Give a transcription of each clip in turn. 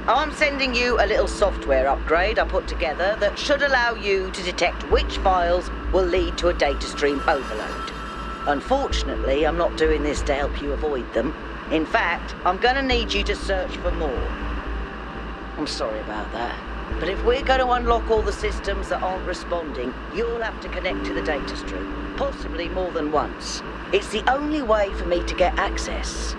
I'm sending you a little software upgrade I put together that should allow you to detect which files will lead to a data stream overload. Unfortunately, I'm not doing this to help you avoid them. In fact, I'm going to need you to search for more. I'm sorry about that. But if we're going to unlock all the systems that aren't responding, you'll have to connect to the data stream, possibly more than once. It's the only way for me to get access.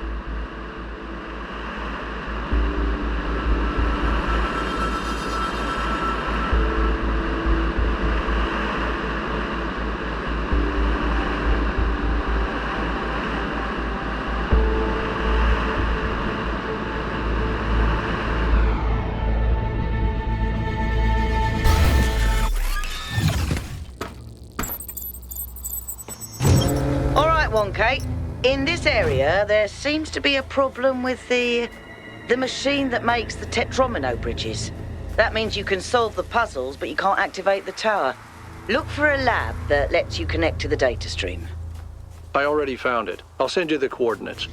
Kate, in this area, there seems to be a problem with the machine that makes the tetromino bridges. That means you can solve the puzzles, but you can't activate the tower. Look for a lab that lets you connect to the data stream. I already found it. I'll send you the coordinates.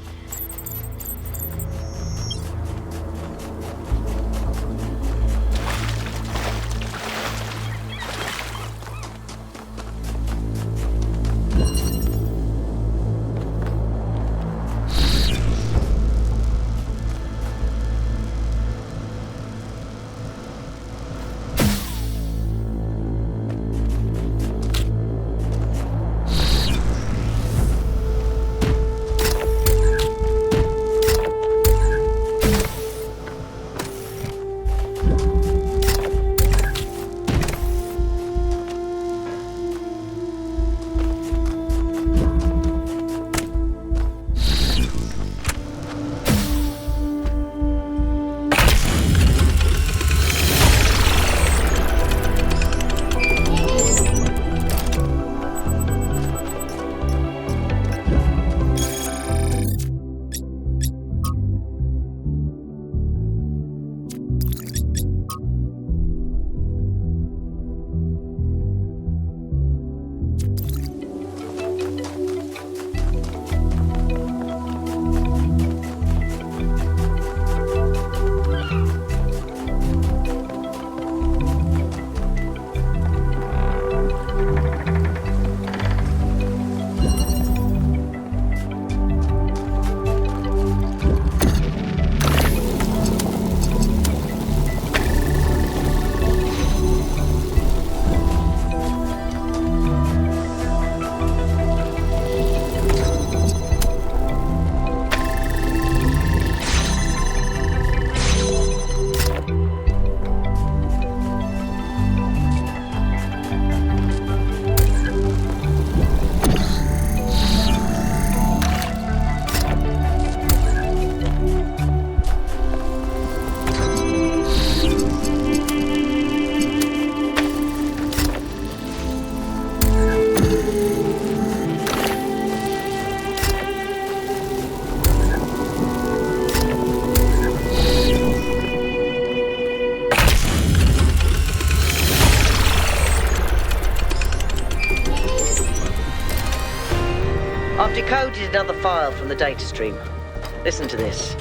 I've decoded another file from the data stream. Listen to this.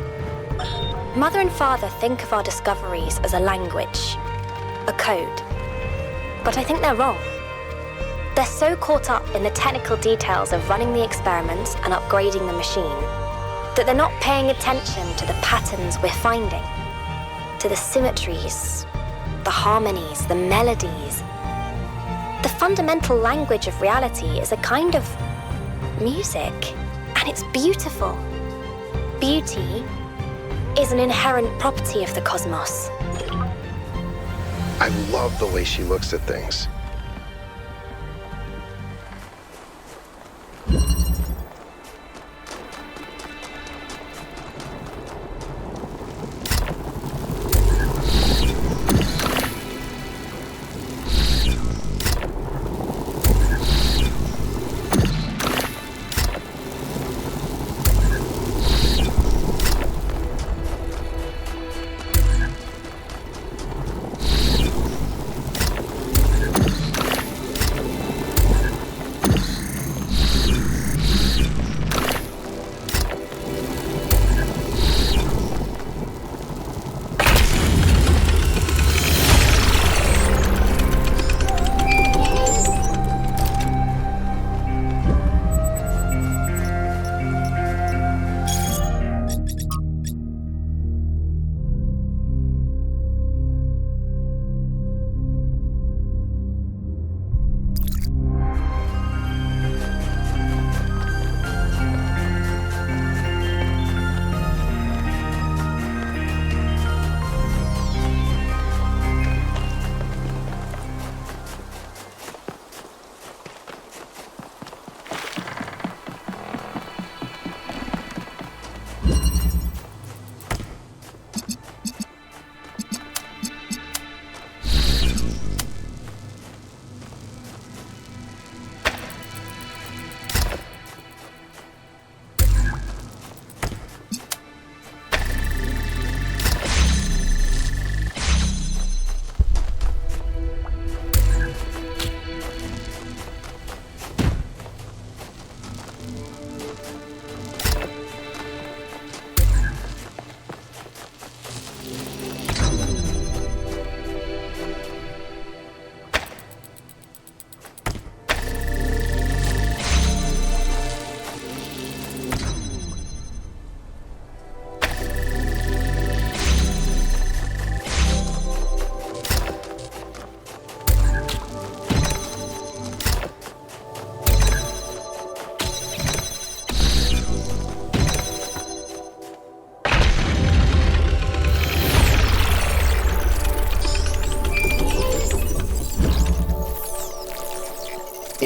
Mother and father think of our discoveries as a language, a code. But I think they're wrong. They're so caught up in the technical details of running the experiments and upgrading the machine that they're not paying attention to the patterns we're finding, to the symmetries, the harmonies, the melodies. The fundamental language of reality is a kind of music, and it's beautiful. Beauty is an inherent property of the cosmos. I love the way she looks at things.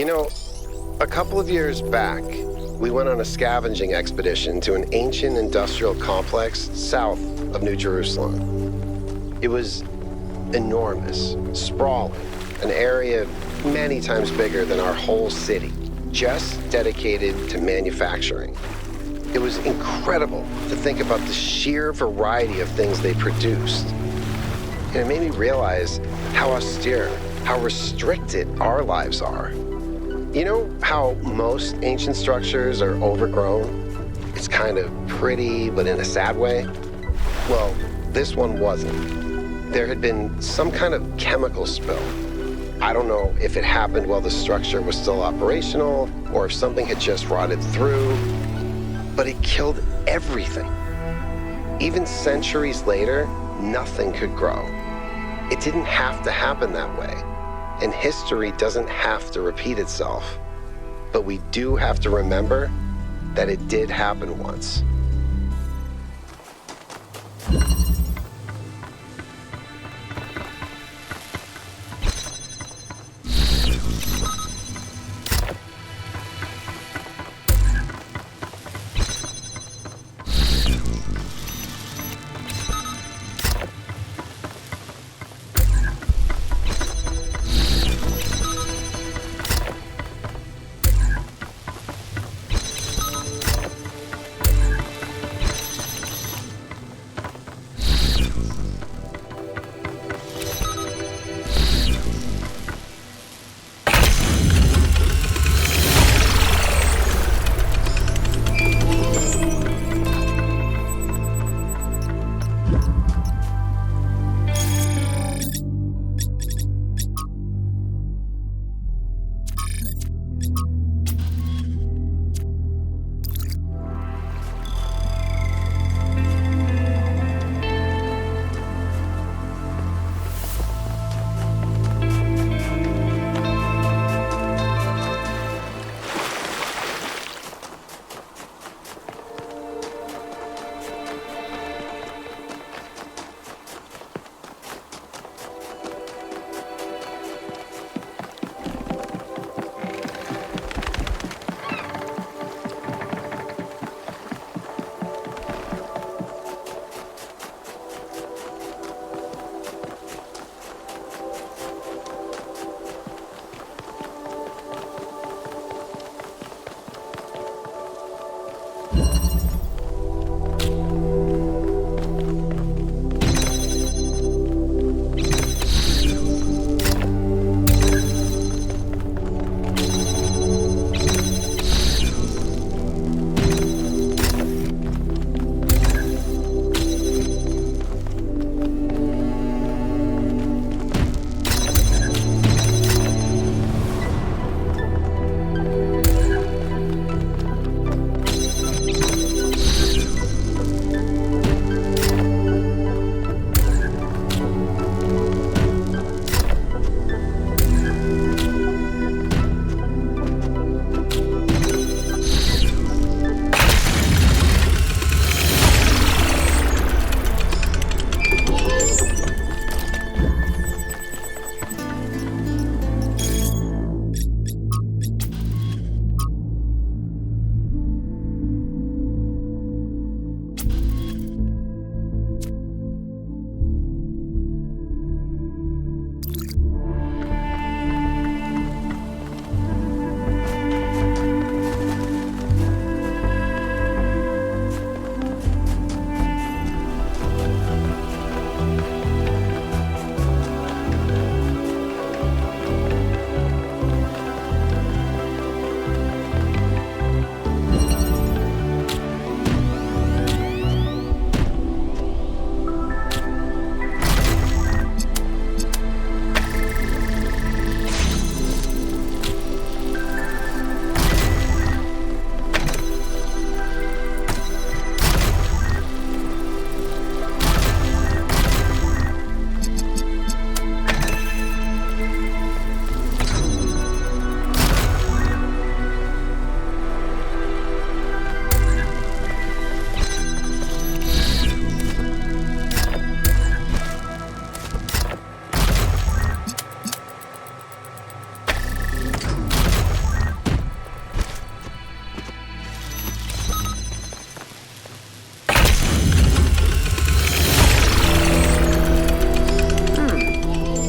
A couple of years back, we went on a scavenging expedition to an ancient industrial complex south of New Jerusalem. It was enormous, sprawling, an area many times bigger than our whole city, just dedicated to manufacturing. It was incredible to think about the sheer variety of things they produced. And it made me realize how austere, how restricted our lives are. You know how most ancient structures are overgrown? It's kind of pretty, but in a sad way. Well, this one wasn't. There had been some kind of chemical spill. I don't know if it happened while the structure was still operational, or if something had just rotted through, but it killed everything. Even centuries later, nothing could grow. It didn't have to happen that way. And history doesn't have to repeat itself. But we do have to remember that it did happen once.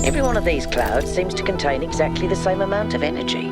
Every one of these clouds seems to contain exactly the same amount of energy.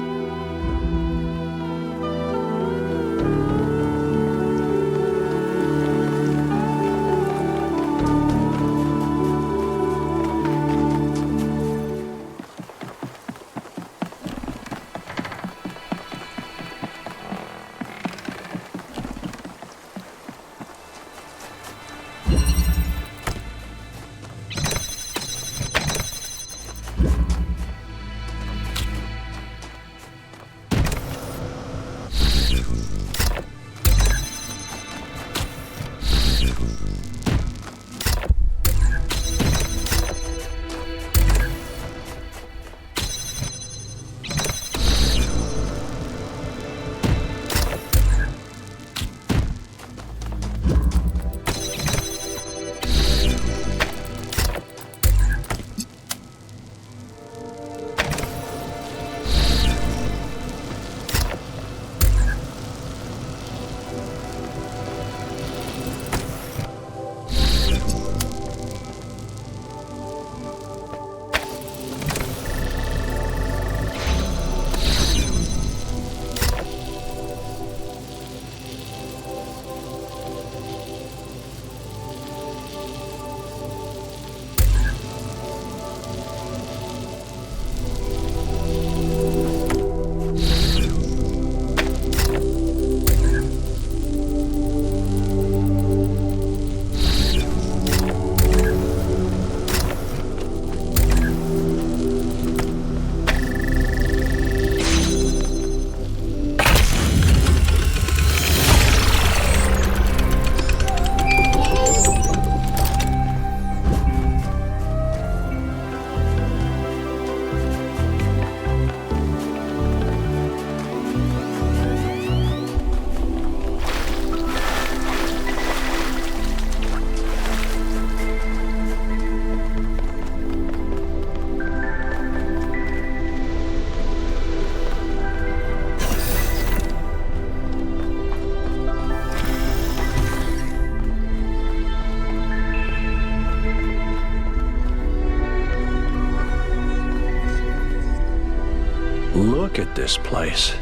Look at this place.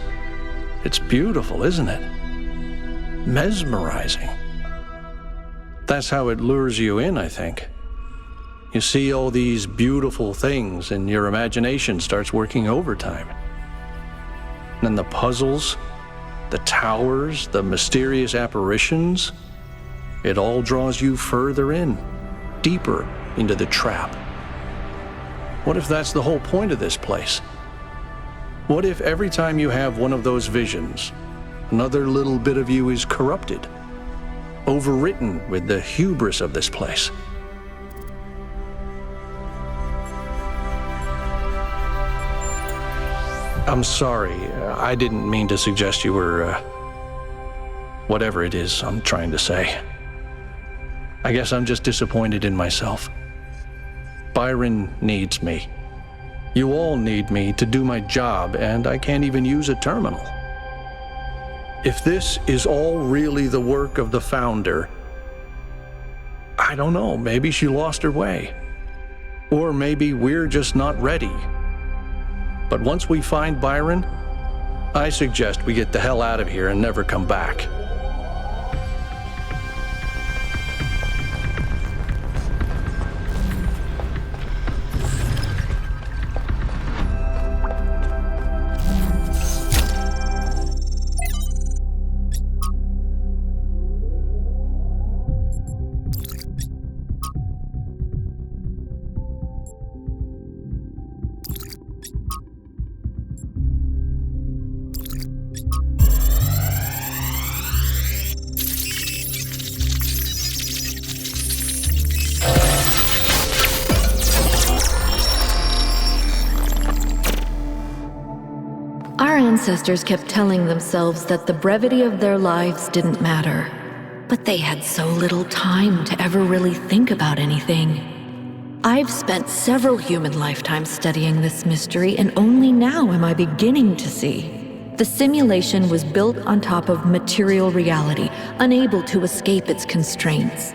It's beautiful, isn't it? Mesmerizing. That's how it lures you in, I think. You see all these beautiful things and your imagination starts working overtime. And the puzzles, the towers, the mysterious apparitions, it all draws you further in, deeper into the trap. What if that's the whole point of this place? What if every time you have one of those visions, another little bit of you is corrupted, overwritten with the hubris of this place? I'm sorry, I didn't mean to suggest you were, whatever it is I'm trying to say. I guess I'm just disappointed in myself. Byron needs me. You all need me to do my job, and I can't even use a terminal. If this is all really the work of the founder, I don't know, maybe she lost her way. Or maybe we're just not ready. But once we find Byron, I suggest we get the hell out of here and never come back. Our ancestors kept telling themselves that the brevity of their lives didn't matter. But they had so little time to ever really think about anything. I've spent several human lifetimes studying this mystery, and only now am I beginning to see. The simulation was built on top of material reality, unable to escape its constraints.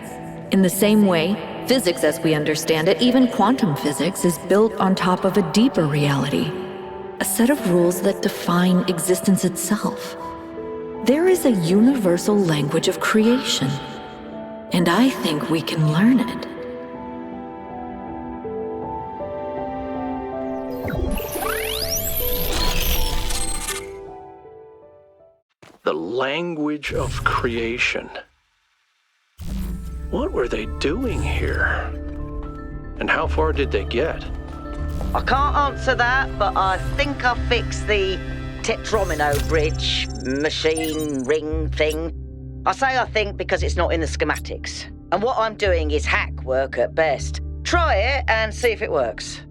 In the same way, Physics as we understand it, even quantum physics, is built on top of a deeper reality. A set of rules that define existence itself. There is a universal language of creation, and I think we can learn it. The language of creation. What were they doing here? And how far did they get? I can't answer that, but I think I fixed the Tetromino bridge, machine, ring thing. I say I think because it's not in the schematics. And what I'm doing is hack work at best. Try it and see if it works.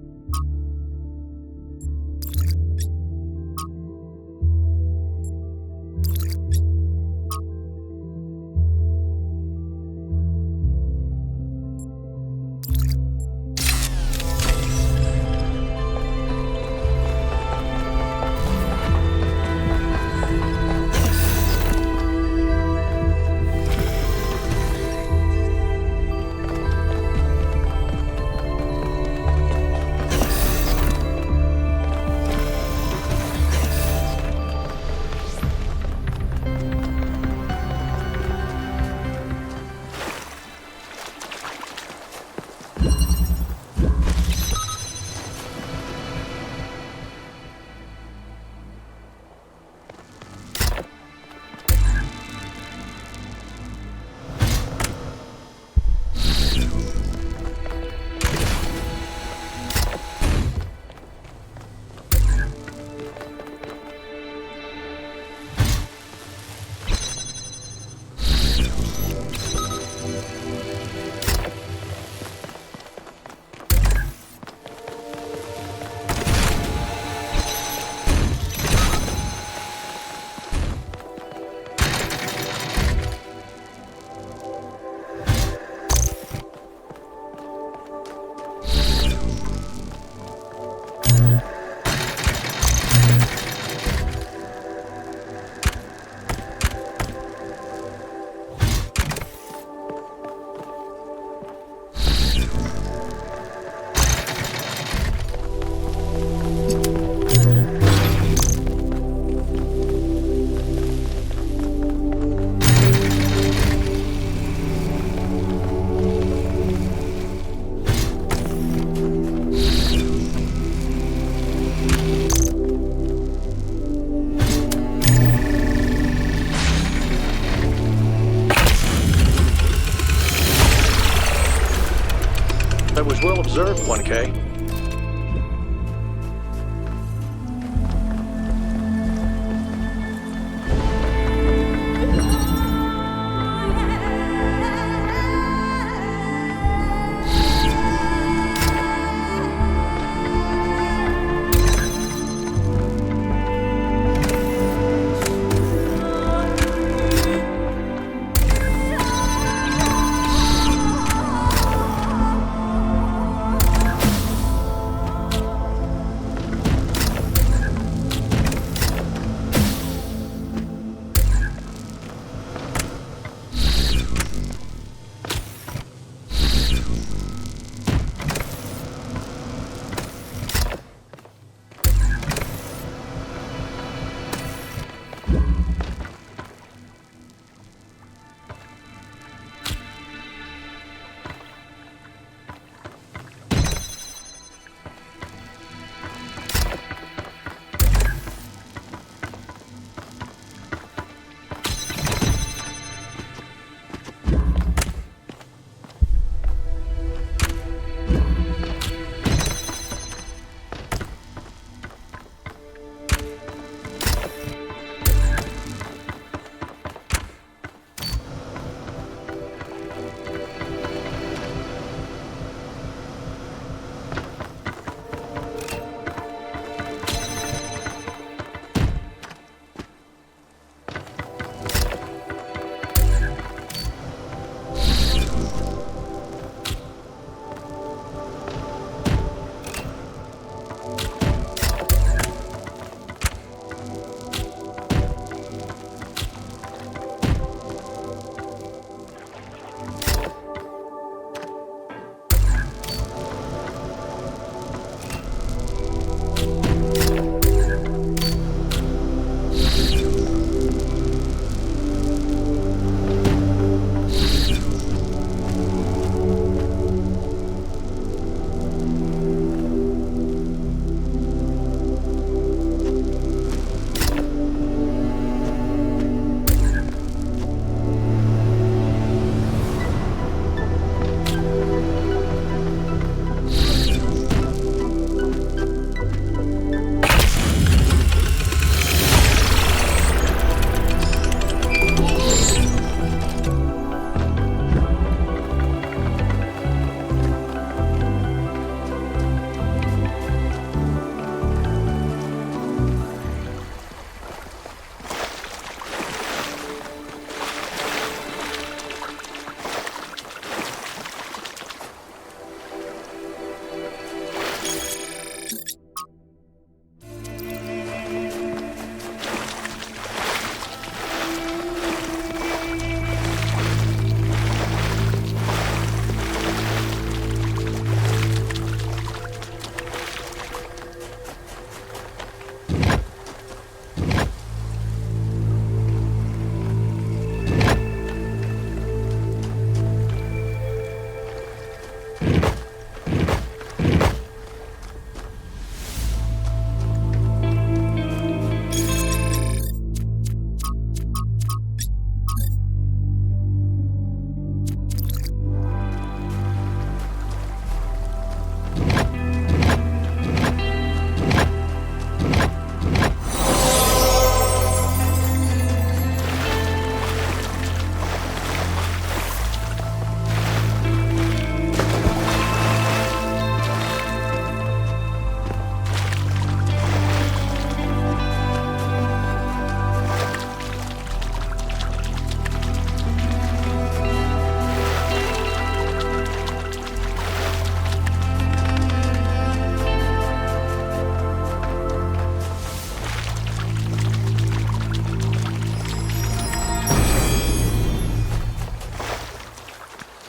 That was well observed, 1K.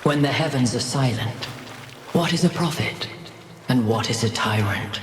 When the heavens are silent, what is a prophet and what is a tyrant?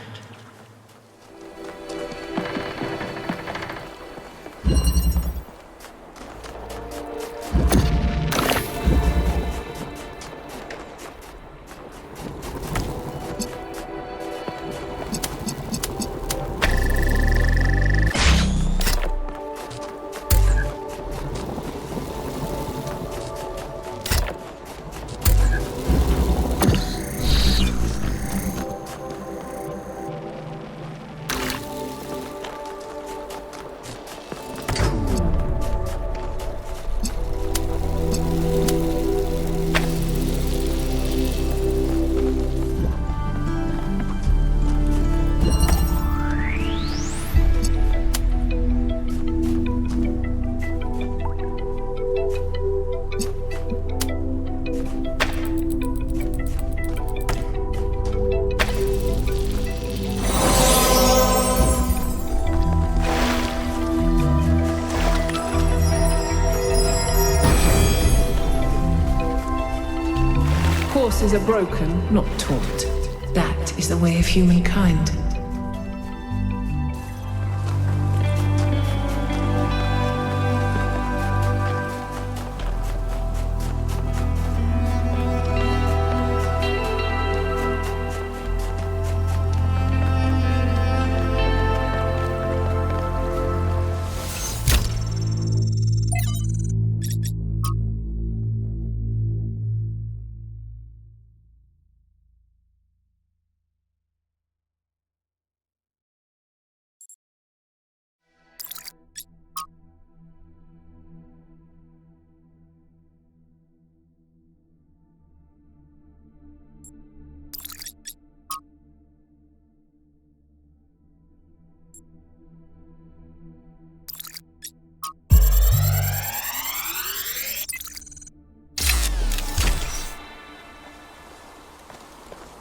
Horses are broken, not taught. That is the way of humankind.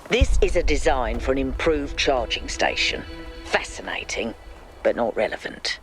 This is a design for an improved charging station. Fascinating, but not relevant.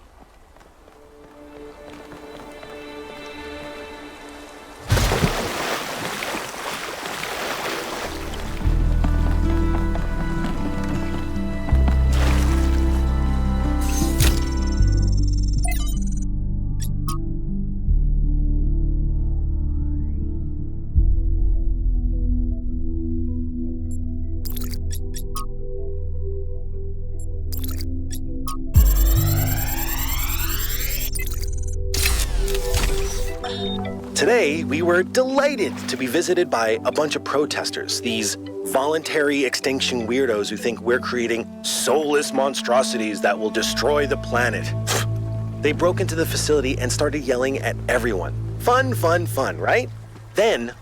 Today, we were delighted to be visited by a bunch of protesters, these voluntary extinction weirdos who think we're creating soulless monstrosities that will destroy the planet. They broke into the facility and started yelling at everyone. Fun, fun, fun, right? Then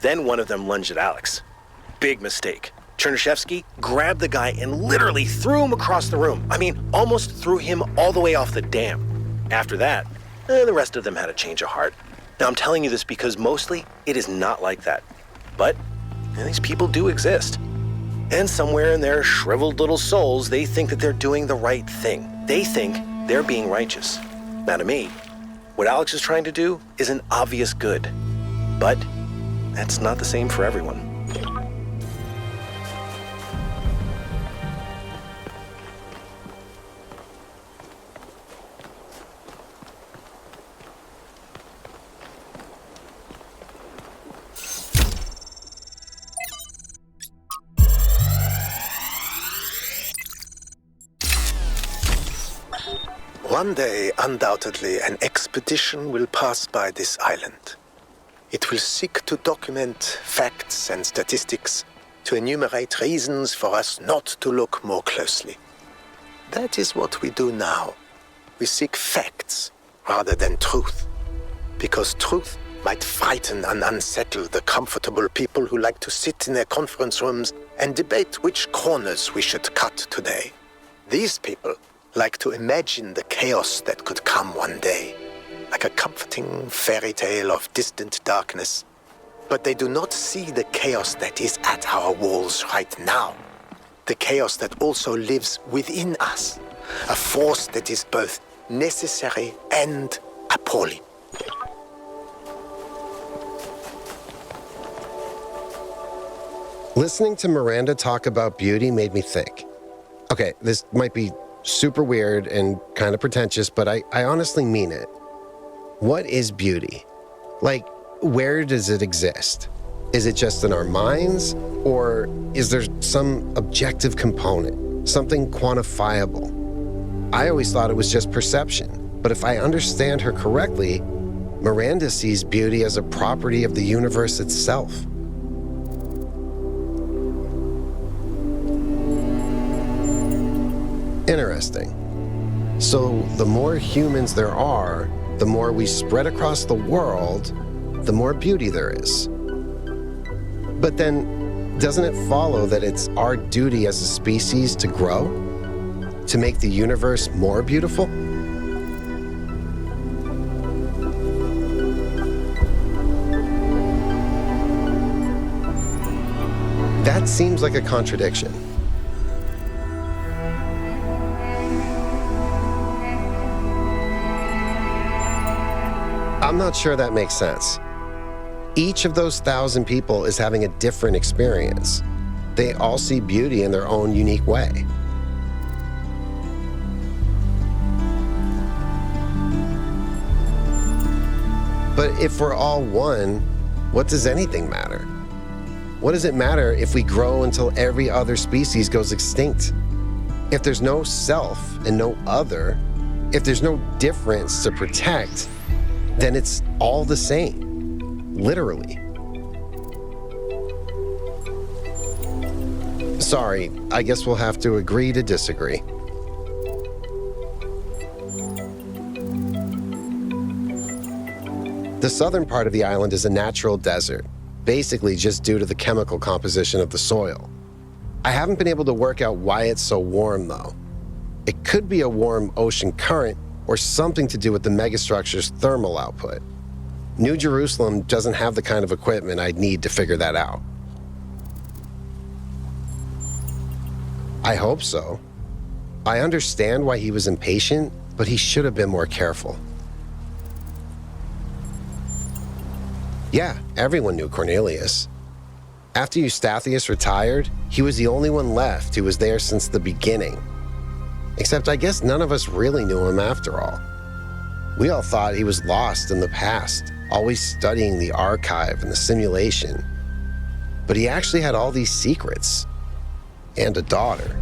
one of them lunged at Alex. Big mistake. Chernyshevsky grabbed the guy and literally threw him across the room. I mean, almost threw him all the way off the dam. After that, the rest of them had a change of heart. Now, I'm telling you this because mostly it is not like that. But these people do exist. And somewhere in their shriveled little souls, they think that they're doing the right thing. They think they're being righteous. Now, to me, what Alex is trying to do is an obvious good. But that's not the same for everyone. One day, undoubtedly, an expedition will pass by this island. It will seek to document facts and statistics, to enumerate reasons for us not to look more closely. That is what we do now. We seek facts rather than truth, because truth might frighten and unsettle the comfortable people who like to sit in their conference rooms and debate which corners we should cut today. These people like to imagine the chaos that could come one day, like a comforting fairy tale of distant darkness. But they do not see the chaos that is at our walls right now. The chaos that also lives within us, a force that is both necessary and appalling. Listening to Miranda talk about beauty made me think. Okay, this might be super weird and kind of pretentious, but I honestly mean it. What is beauty? Like, where does it exist? Is it just in our minds? Or is there some objective component, something quantifiable? I always thought it was just perception, but if I understand her correctly, Miranda sees beauty as a property of the universe itself. Interesting. So the more humans there are, the more we spread across the world, the more beauty there is. But then, doesn't it follow that it's our duty as a species to grow? To make the universe more beautiful? That seems like a contradiction. I'm not sure that makes sense. Each of those 1,000 people is having a different experience. They all see beauty in their own unique way. But if we're all one, what does anything matter? What does it matter if we grow until every other species goes extinct? If there's no self and no other, if there's no difference to protect, then it's all the same, literally. Sorry, I guess we'll have to agree to disagree. The southern part of the island is a natural desert, basically just due to the chemical composition of the soil. I haven't been able to work out why it's so warm, though. It could be a warm ocean current or something to do with the megastructure's thermal output. New Jerusalem doesn't have the kind of equipment I'd need to figure that out. I hope so. I understand why he was impatient, but he should have been more careful. Yeah, everyone knew Cornelius. After Eustathius retired, he was the only one left who was there since the beginning. Except I guess none of us really knew him after all. We all thought he was lost in the past, always studying the archive and the simulation. But he actually had all these secrets. And a daughter.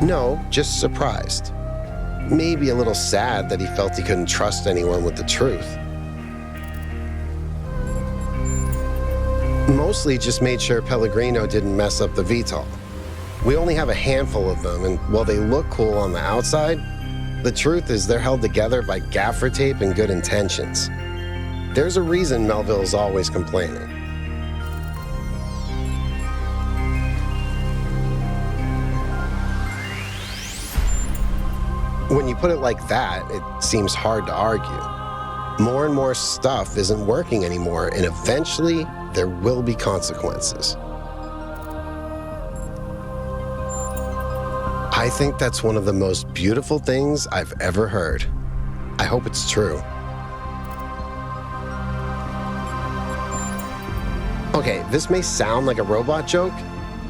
No, just surprised. Maybe a little sad that he felt he couldn't trust anyone with the truth. Mostly just made sure Pellegrino didn't mess up the VTOL. We only have a handful of them, and while they look cool on the outside, the truth is they're held together by gaffer tape and good intentions. There's a reason Melville's always complaining. When you put it like that, it seems hard to argue. More and more stuff isn't working anymore, and eventually there will be consequences. I think that's one of the most beautiful things I've ever heard. I hope it's true. Okay, this may sound like a robot joke,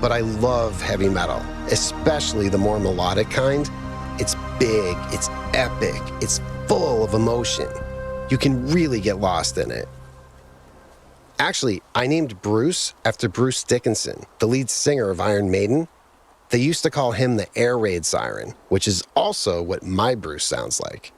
but I love heavy metal, especially the more melodic kind. It's big, it's epic, it's full of emotion. You can really get lost in it. Actually, I named Bruce after Bruce Dickinson, the lead singer of Iron Maiden. They used to call him the air raid siren, which is also what my Bruce sounds like.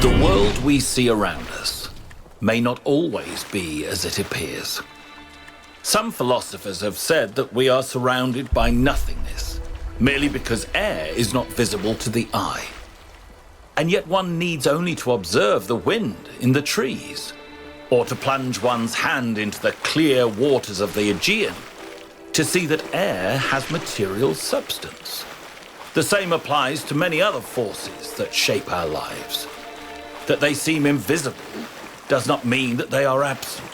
The world we see around us may not always be as it appears. Some philosophers have said that we are surrounded by nothingness, merely because air is not visible to the eye. And yet one needs only to observe the wind in the trees, or to plunge one's hand into the clear waters of the Aegean, to see that air has material substance. The same applies to many other forces that shape our lives. That they seem invisible does not mean that they are absent.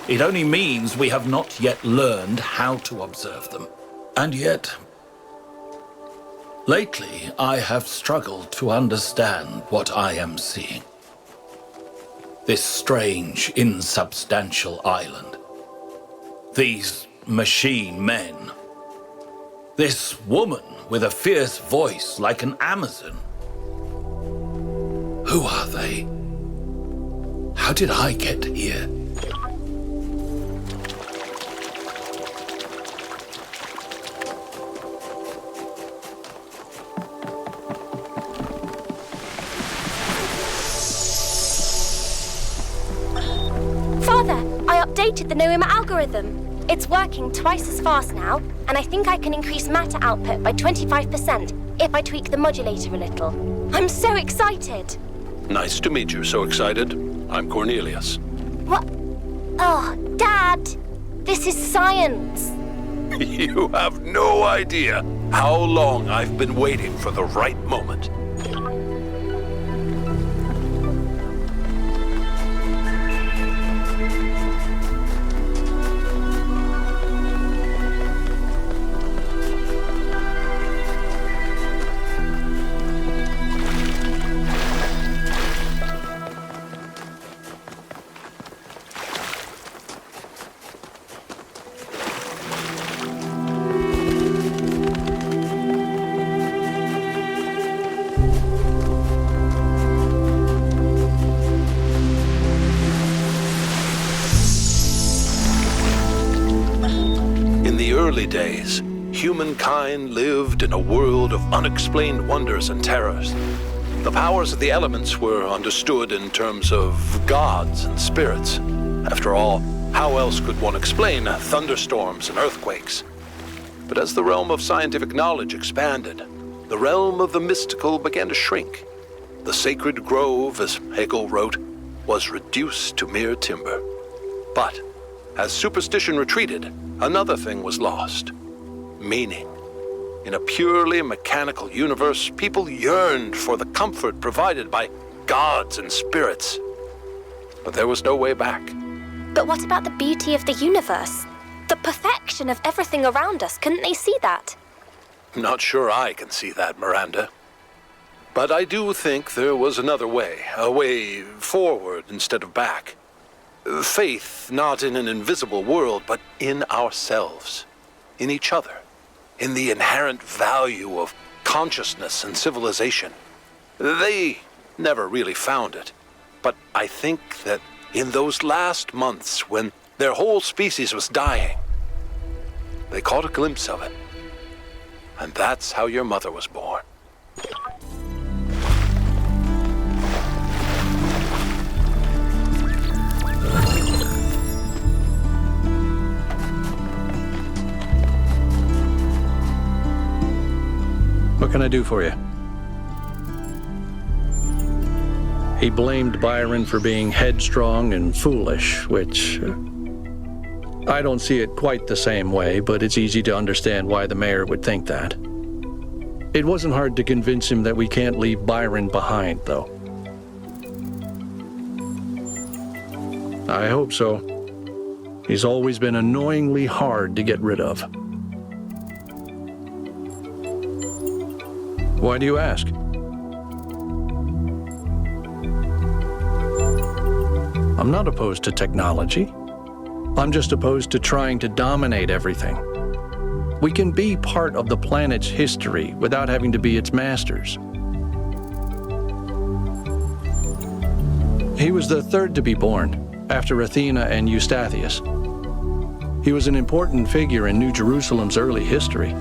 It only means we have not yet learned how to observe them. And yet, lately I have struggled to understand what I am seeing. This strange, insubstantial island. These machine men. This woman with a fierce voice like an Amazon. Who are they? How did I get here? Father, I updated the Noema algorithm. It's working twice as fast now, and I think I can increase matter output by 25% if I tweak the modulator a little. I'm so excited! Nice to meet you, so excited. I'm Cornelius. What? Oh, Dad! This is science! You have no idea how long I've been waiting for the right moment. Days, humankind lived in a world of unexplained wonders and terrors. The powers of the elements were understood in terms of gods and spirits. After all, how else could one explain thunderstorms and earthquakes? But as the realm of scientific knowledge expanded, the realm of the mystical began to shrink. The sacred grove, as Hegel wrote, was reduced to mere timber. But as superstition retreated, another thing was lost: meaning. In a purely mechanical universe, people yearned for the comfort provided by gods and spirits. But there was no way back. But what about the beauty of the universe? The perfection of everything around us, couldn't they see that? Not sure I can see that, Miranda. But I do think there was another way, a way forward instead of back. Faith not in an invisible world, but in ourselves, in each other, in the inherent value of consciousness and civilization. They never really found it, but I think that in those last months when their whole species was dying, they caught a glimpse of it. And that's how your mother was born. What can I do for you? He blamed Byron for being headstrong and foolish, which I don't see it quite the same way, but it's easy to understand why the mayor would think that. It wasn't hard to convince him that we can't leave Byron behind, though. I hope so. He's always been annoyingly hard to get rid of. Why do you ask? I'm not opposed to technology. I'm just opposed to trying to dominate everything. We can be part of the planet's history without having to be its masters. He was the third to be born, after Athena and Eustathius. He was an important figure in New Jerusalem's early history,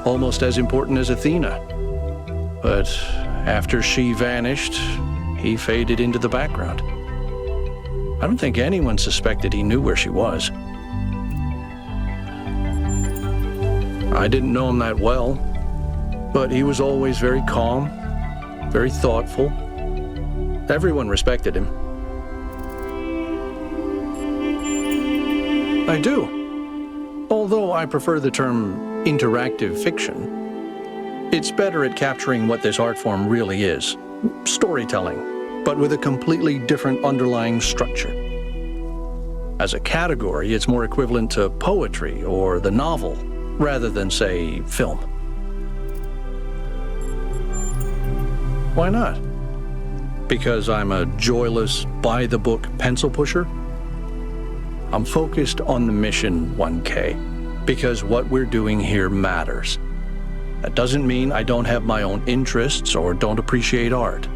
almost as important as Athena. But after she vanished, he faded into the background. I don't think anyone suspected he knew where she was. I didn't know him that well, but he was always very calm, very thoughtful. Everyone respected him. I do, although I prefer the term interactive fiction. It's better at capturing what this art form really is, storytelling, but with a completely different underlying structure. As a category, it's more equivalent to poetry or the novel, rather than, say, film. Why not? Because I'm a joyless, by-the-book pencil pusher? I'm focused on the mission, 1K, because what we're doing here matters. That doesn't mean I don't have my own interests or don't appreciate art.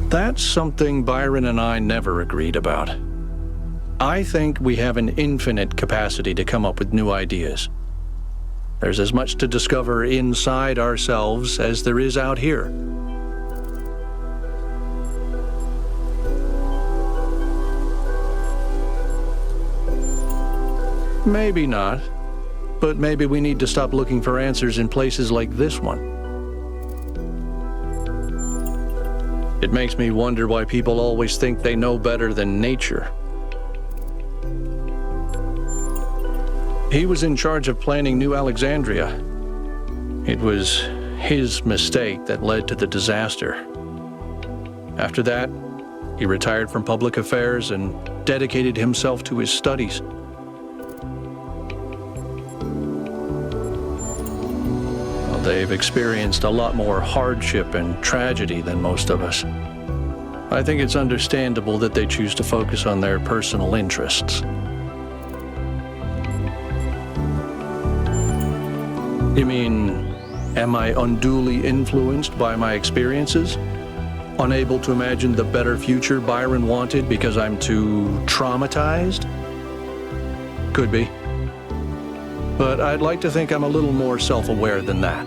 That's something Byron and I never agreed about. I think we have an infinite capacity to come up with new ideas. There's as much to discover inside ourselves as there is out here. Maybe not, but maybe we need to stop looking for answers in places like this one. It makes me wonder why people always think they know better than nature. He was in charge of planning New Alexandria. It was his mistake that led to the disaster. After that, he retired from public affairs and dedicated himself to his studies. Well, they've experienced a lot more hardship and tragedy than most of us. I think it's understandable that they choose to focus on their personal interests. You mean, am I unduly influenced by my experiences? Unable to imagine the better future Byron wanted because I'm too traumatized? Could be. But I'd like to think I'm a little more self-aware than that.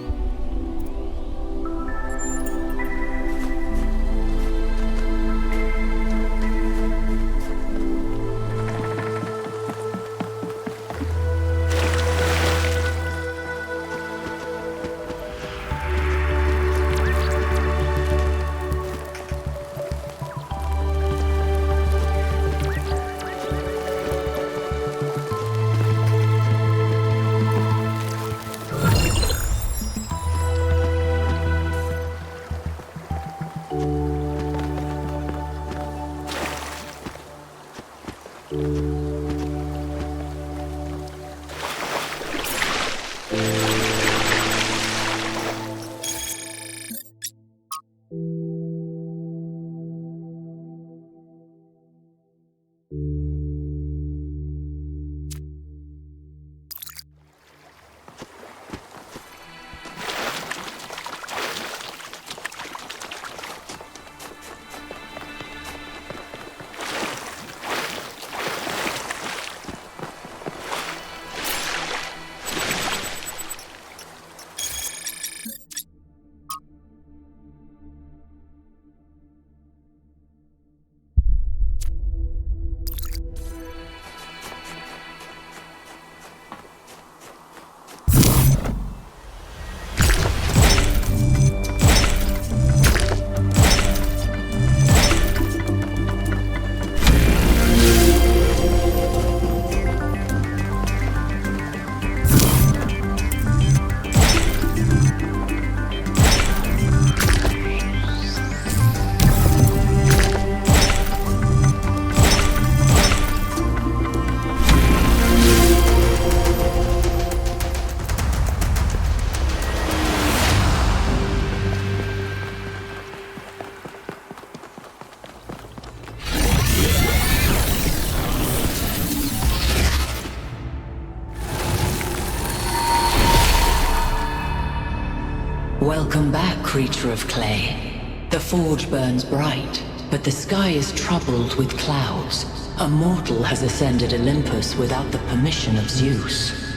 Welcome back, creature of clay. The forge burns bright, but the sky is troubled with clouds. A mortal has ascended Olympus without the permission of Zeus.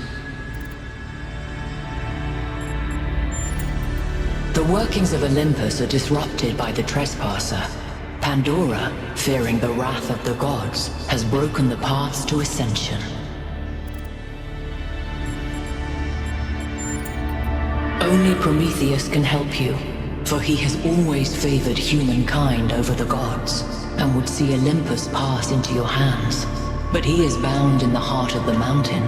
The workings of Olympus are disrupted by the trespasser. Pandora, fearing the wrath of the gods, has broken the paths to ascension. Only Prometheus can help you, for he has always favored humankind over the gods, and would see Olympus pass into your hands. But he is bound in the heart of the mountain.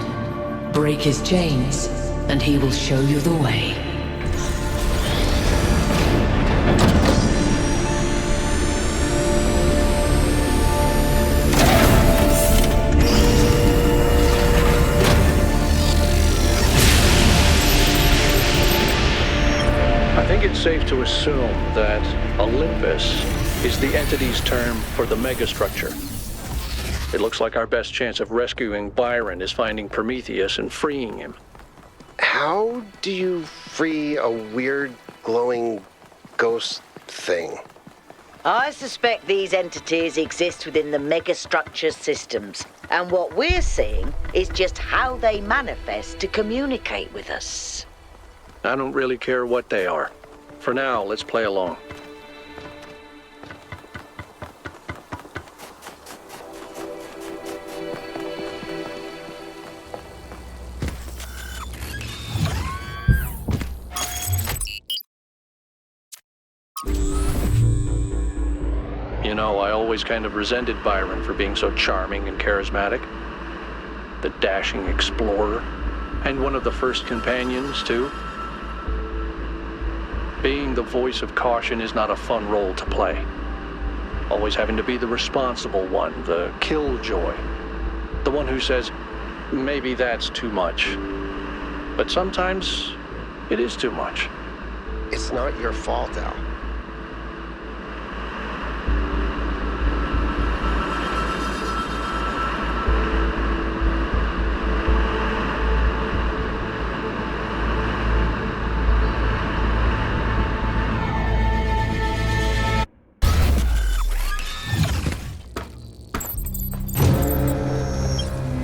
Break his chains, and he will show you the way. I think it's safe to assume that Olympus is the entity's term for the megastructure. It looks like our best chance of rescuing Byron is finding Prometheus and freeing him. How do you free a weird, glowing ghost thing? I suspect these entities exist within the megastructure systems, and what we're seeing is just how they manifest to communicate with us. I don't really care what they are. For now, let's play along. You know, I always kind of resented Byron for being so charming and charismatic. The dashing explorer. And one of the first companions, too. Being the voice of caution is not a fun role to play. Always having to be the responsible one, the killjoy. The one who says, maybe that's too much. But sometimes it is too much. It's not your fault, Al.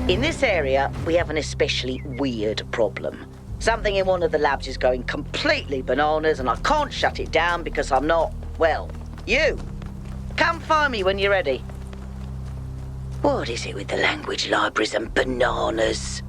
In this area, we have an especially weird problem. Something in one of the labs is going completely bananas, and I can't shut it down because I'm not, well, you. Come find me when you're ready. What is it with the language libraries and bananas?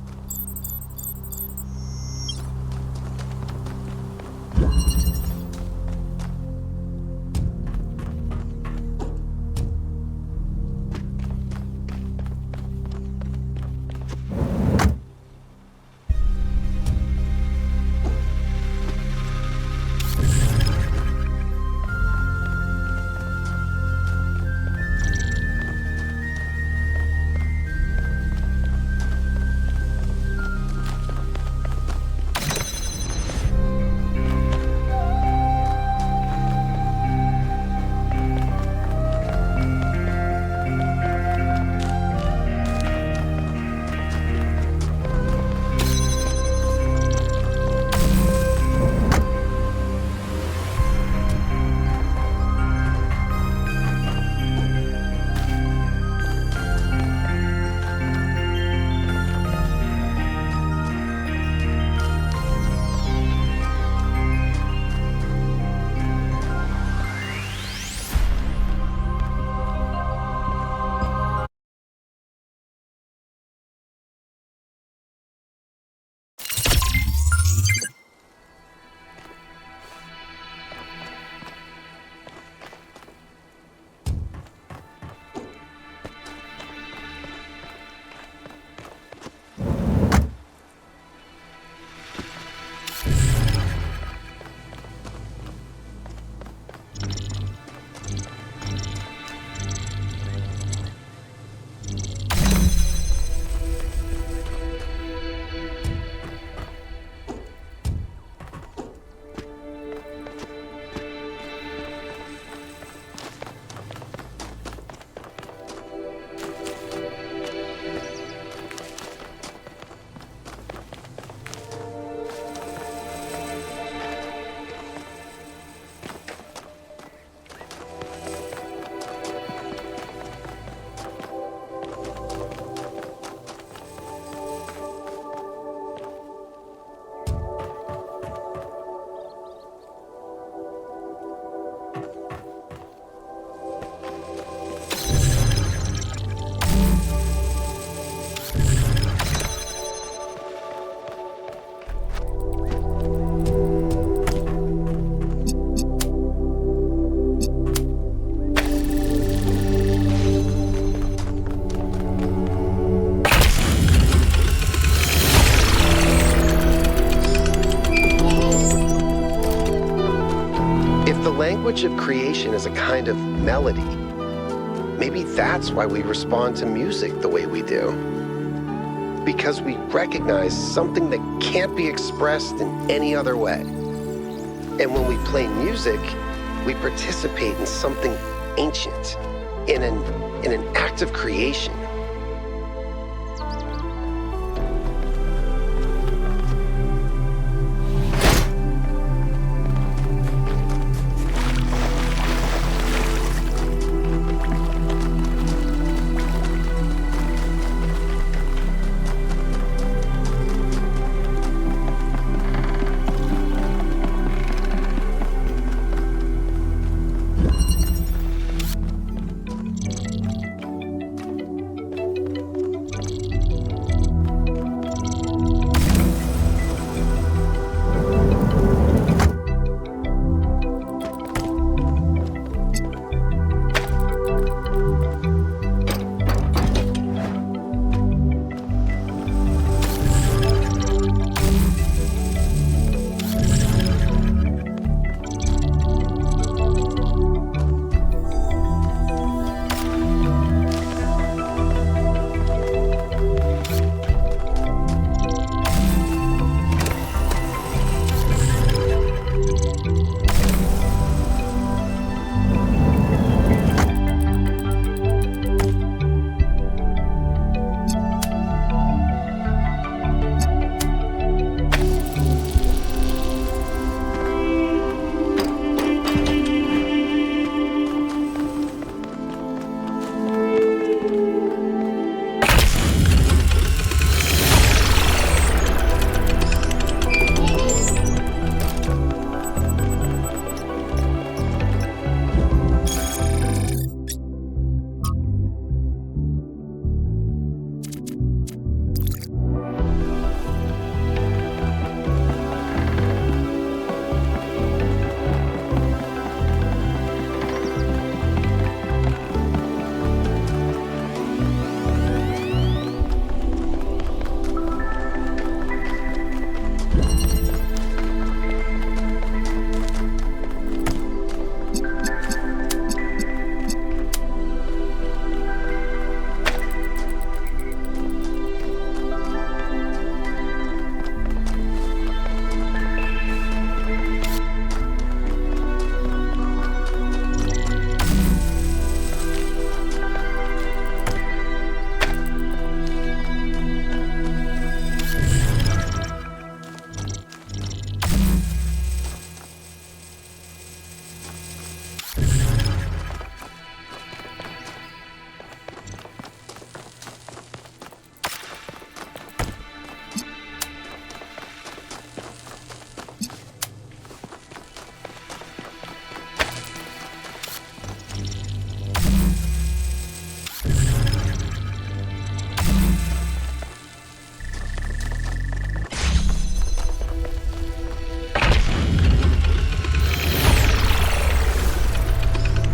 language of creation is a kind of melody. Maybe that's why we respond to music the way we do. Because we recognize something that can't be expressed in any other way. And when we play music, we participate in something ancient, in an act of creation.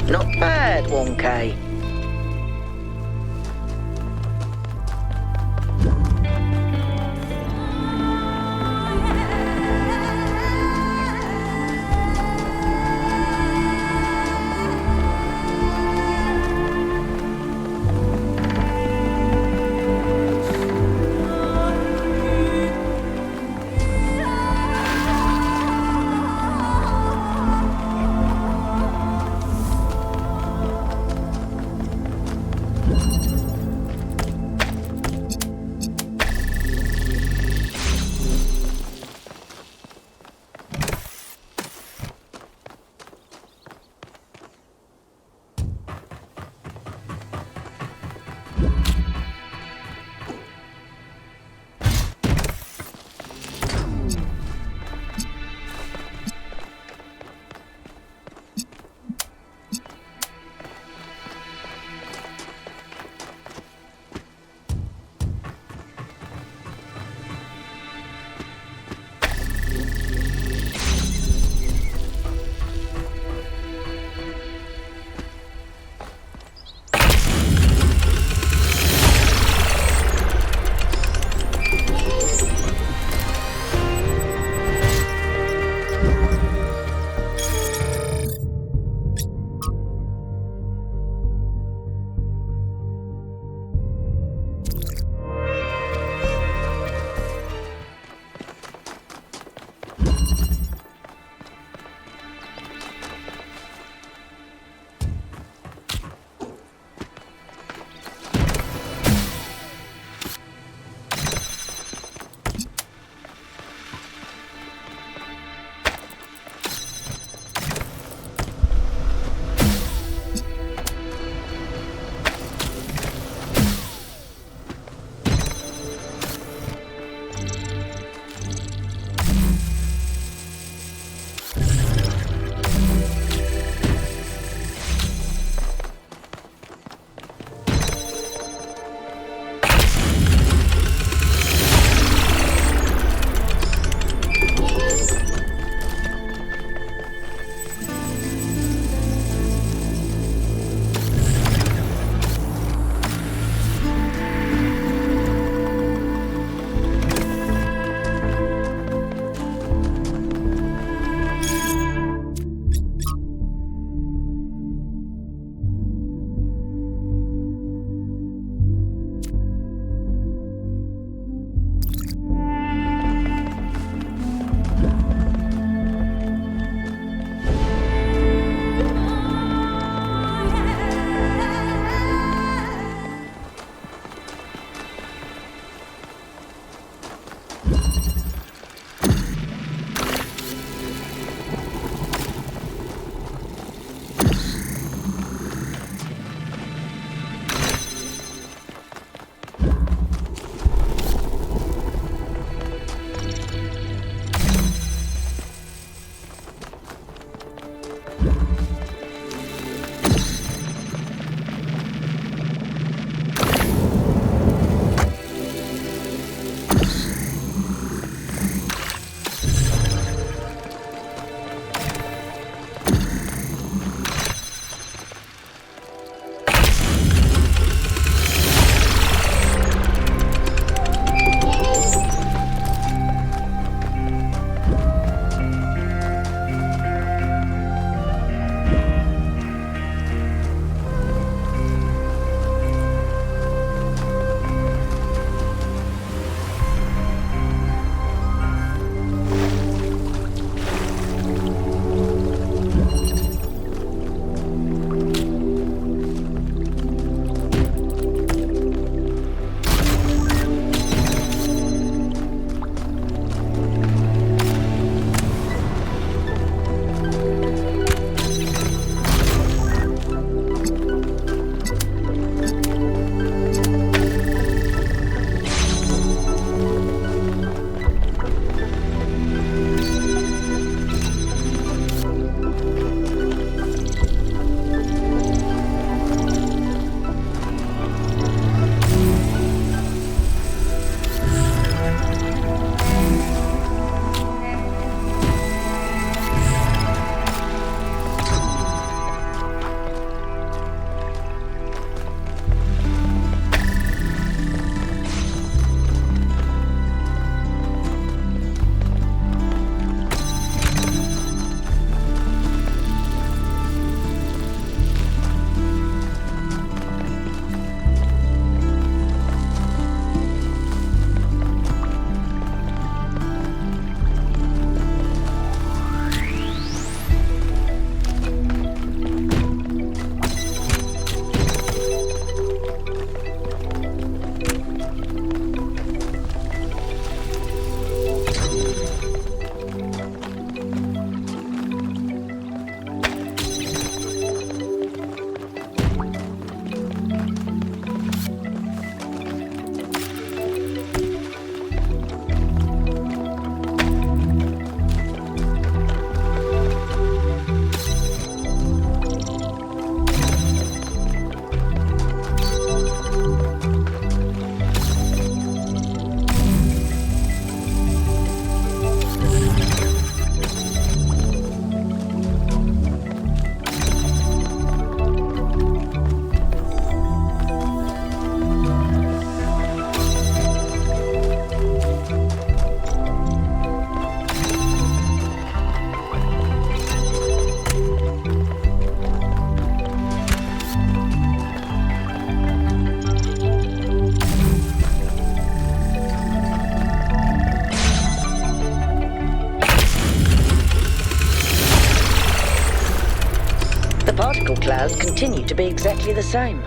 Not bad, 1K. particle clouds continue to be exactly the same.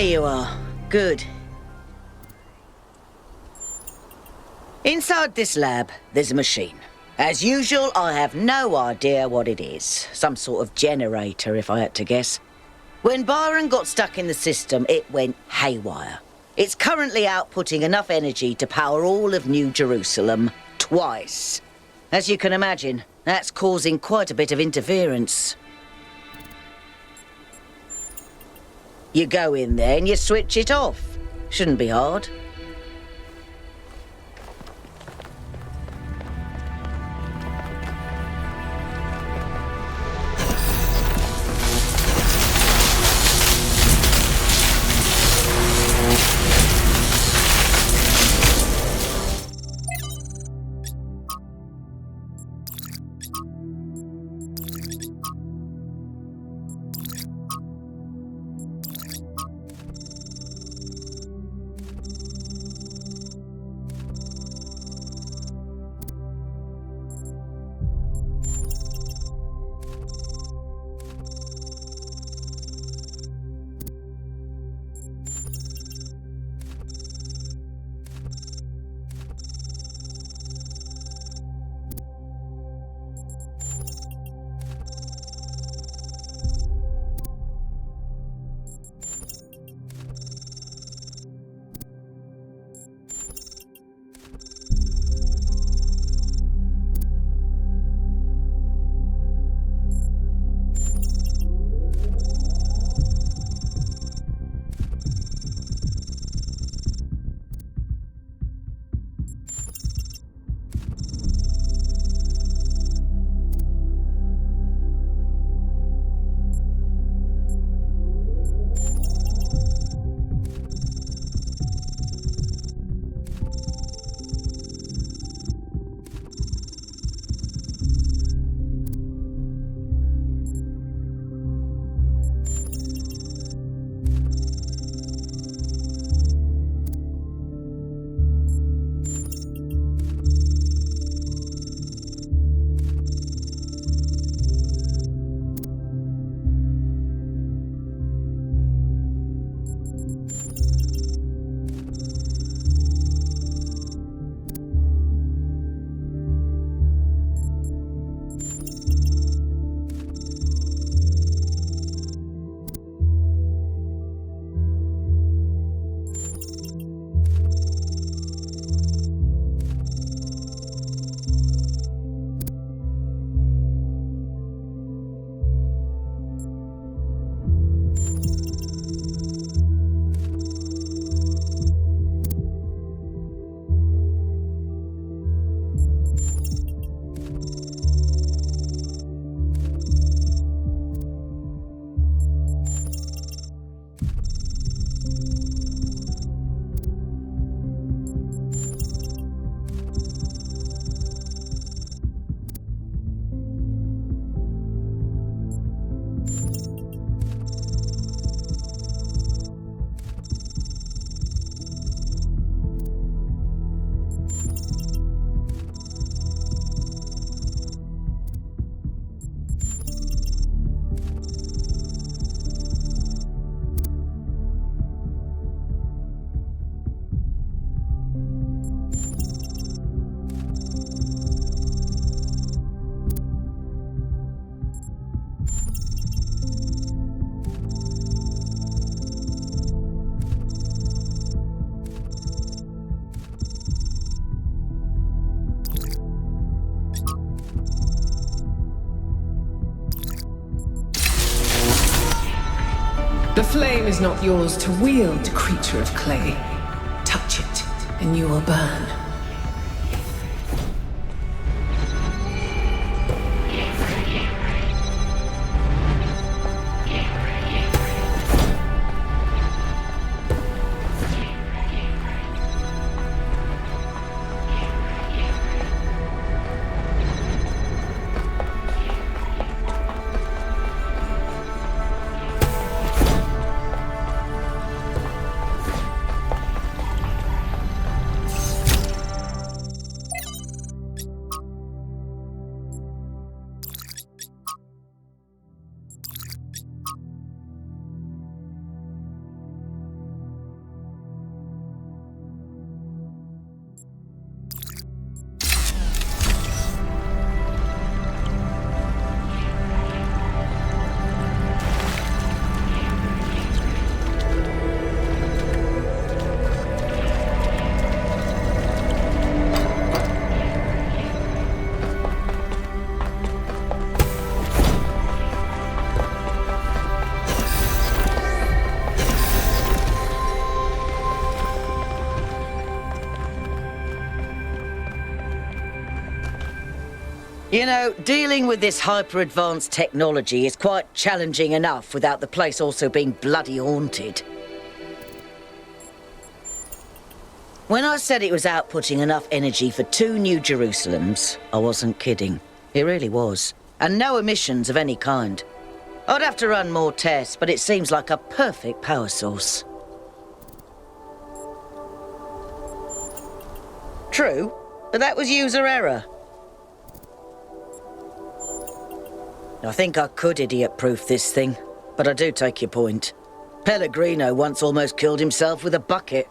There you are. Good. Inside this lab, there's a machine. As usual, I have no idea what it is. Some sort of generator, if I had to guess. When Byron got stuck in the system, it went haywire. It's currently outputting enough energy to power all of New Jerusalem twice. As you can imagine, that's causing quite a bit of interference. You go in there and you switch it off. Shouldn't be hard. The flame is not yours to wield, creature of clay. Touch it, and you will burn. You know, dealing with this hyper-advanced technology is quite challenging enough without the place also being bloody haunted. When I said it was outputting enough energy for 2 New Jerusalems, I wasn't kidding. It really was. And no emissions of any kind. I'd have to run more tests, but it seems like a perfect power source. True, but that was user error. I think I could idiot-proof this thing, but I do take your point. Pellegrino once almost killed himself with a bucket.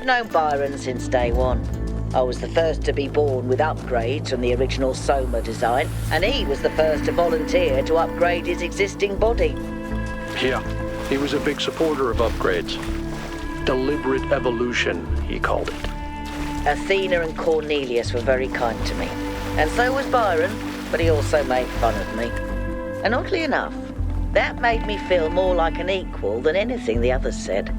I've known Byron since day one. I was the first to be born with upgrades from the original Soma design, and he was the first to volunteer to upgrade his existing body. Yeah, he was a big supporter of upgrades. Deliberate evolution, he called it. Athena and Cornelius were very kind to me. And so was Byron, but he also made fun of me. And oddly enough, that made me feel more like an equal than anything the others said.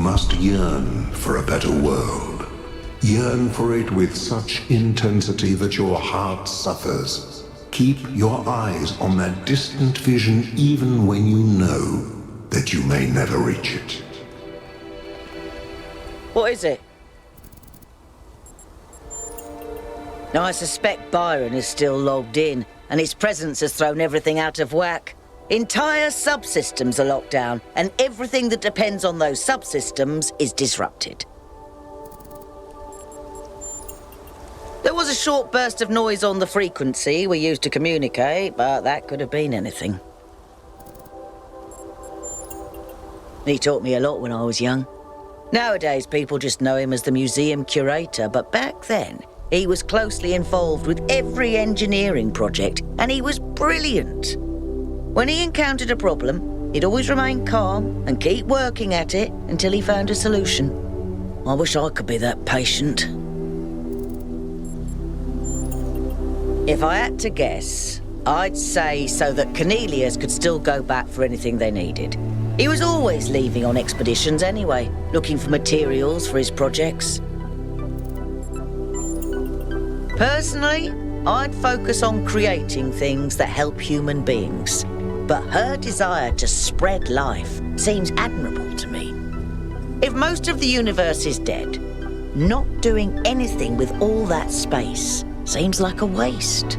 must yearn for a better world. Yearn for it with such intensity that your heart suffers. Keep your eyes on that distant vision even when you know that you may never reach it. What is it? Now, I suspect Byron is still logged in, and his presence has thrown everything out of whack. Entire subsystems are locked down, and everything that depends on those subsystems is disrupted. There was a short burst of noise on the frequency we used to communicate, but that could have been anything. He taught me a lot when I was young. Nowadays, people just know him as the museum curator, but back then, he was closely involved with every engineering project, and he was brilliant. When he encountered a problem, he'd always remain calm and keep working at it until he found a solution. I wish I could be that patient. If I had to guess, I'd say so that Cornelius could still go back for anything they needed. He was always leaving on expeditions anyway, looking for materials for his projects. Personally, I'd focus on creating things that help human beings. But her desire to spread life seems admirable to me. If most of the universe is dead, not doing anything with all that space seems like a waste.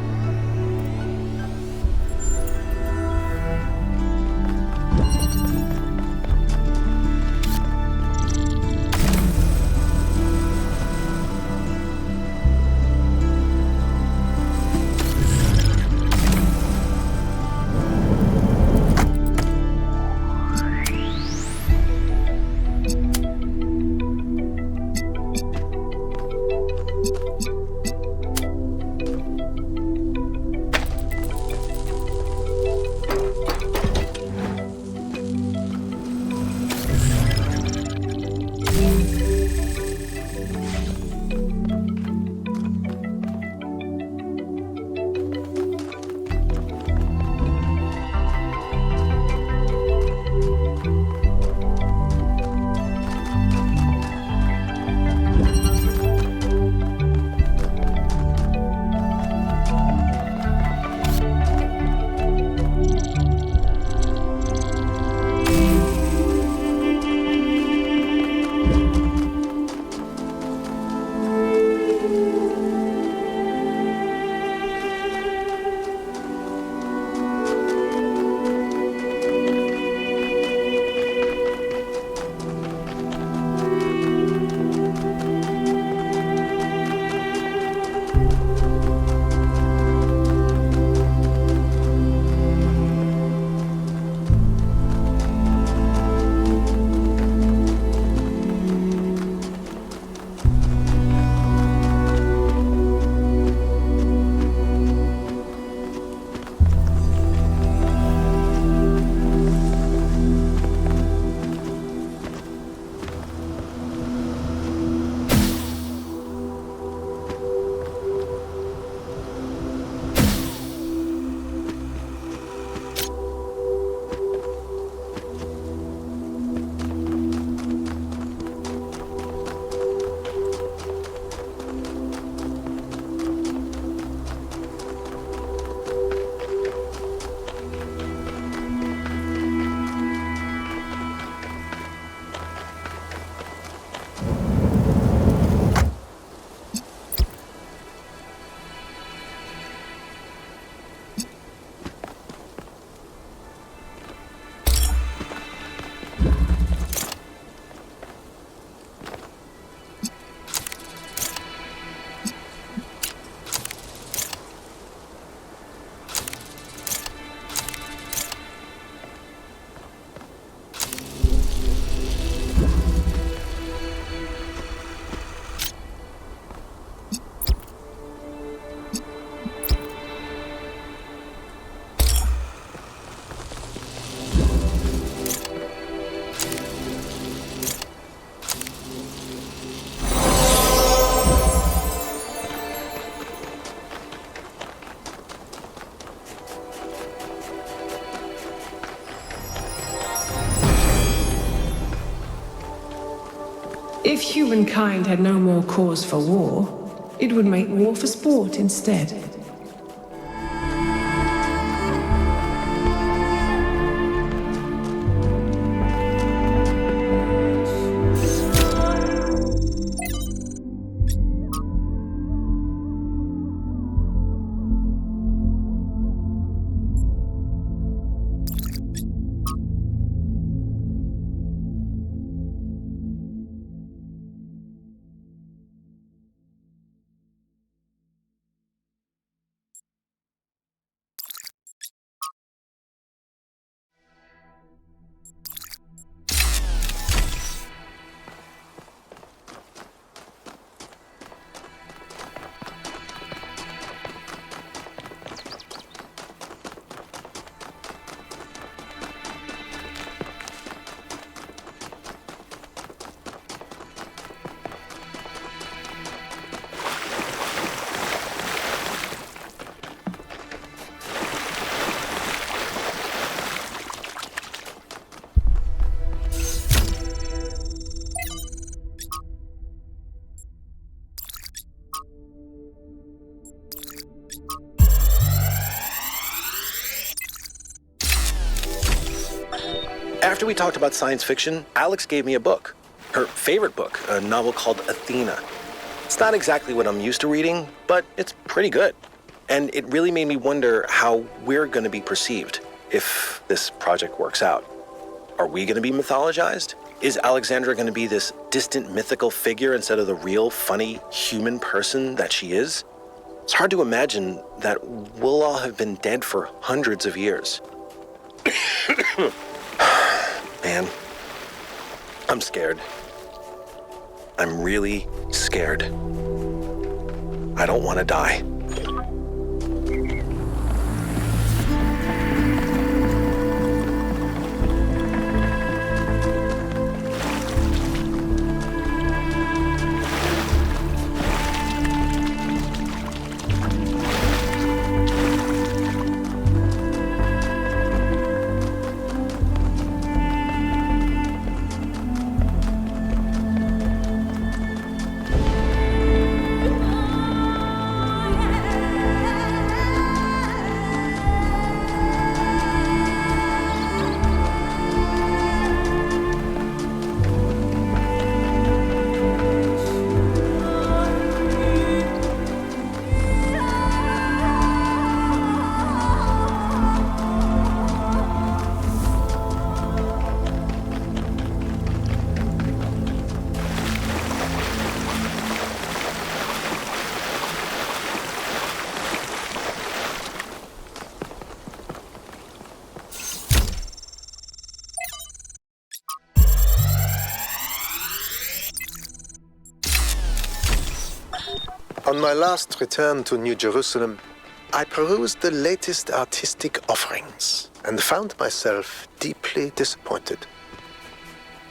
If humankind had no more cause for war, it would make war for sport instead. After we talked about science fiction, Alex gave me a book. Her favorite book, a novel called Athena. It's not exactly what I'm used to reading, but it's pretty good. And it really made me wonder how we're going to be perceived if this project works out. Are we going to be mythologized? Is Alexandra going to be this distant mythical figure instead of the real, funny, human person that she is? It's hard to imagine that we'll all have been dead for hundreds of years. Man, I'm scared. I'm really scared. I don't want to die. On my last return to New Jerusalem, I perused the latest artistic offerings and found myself deeply disappointed.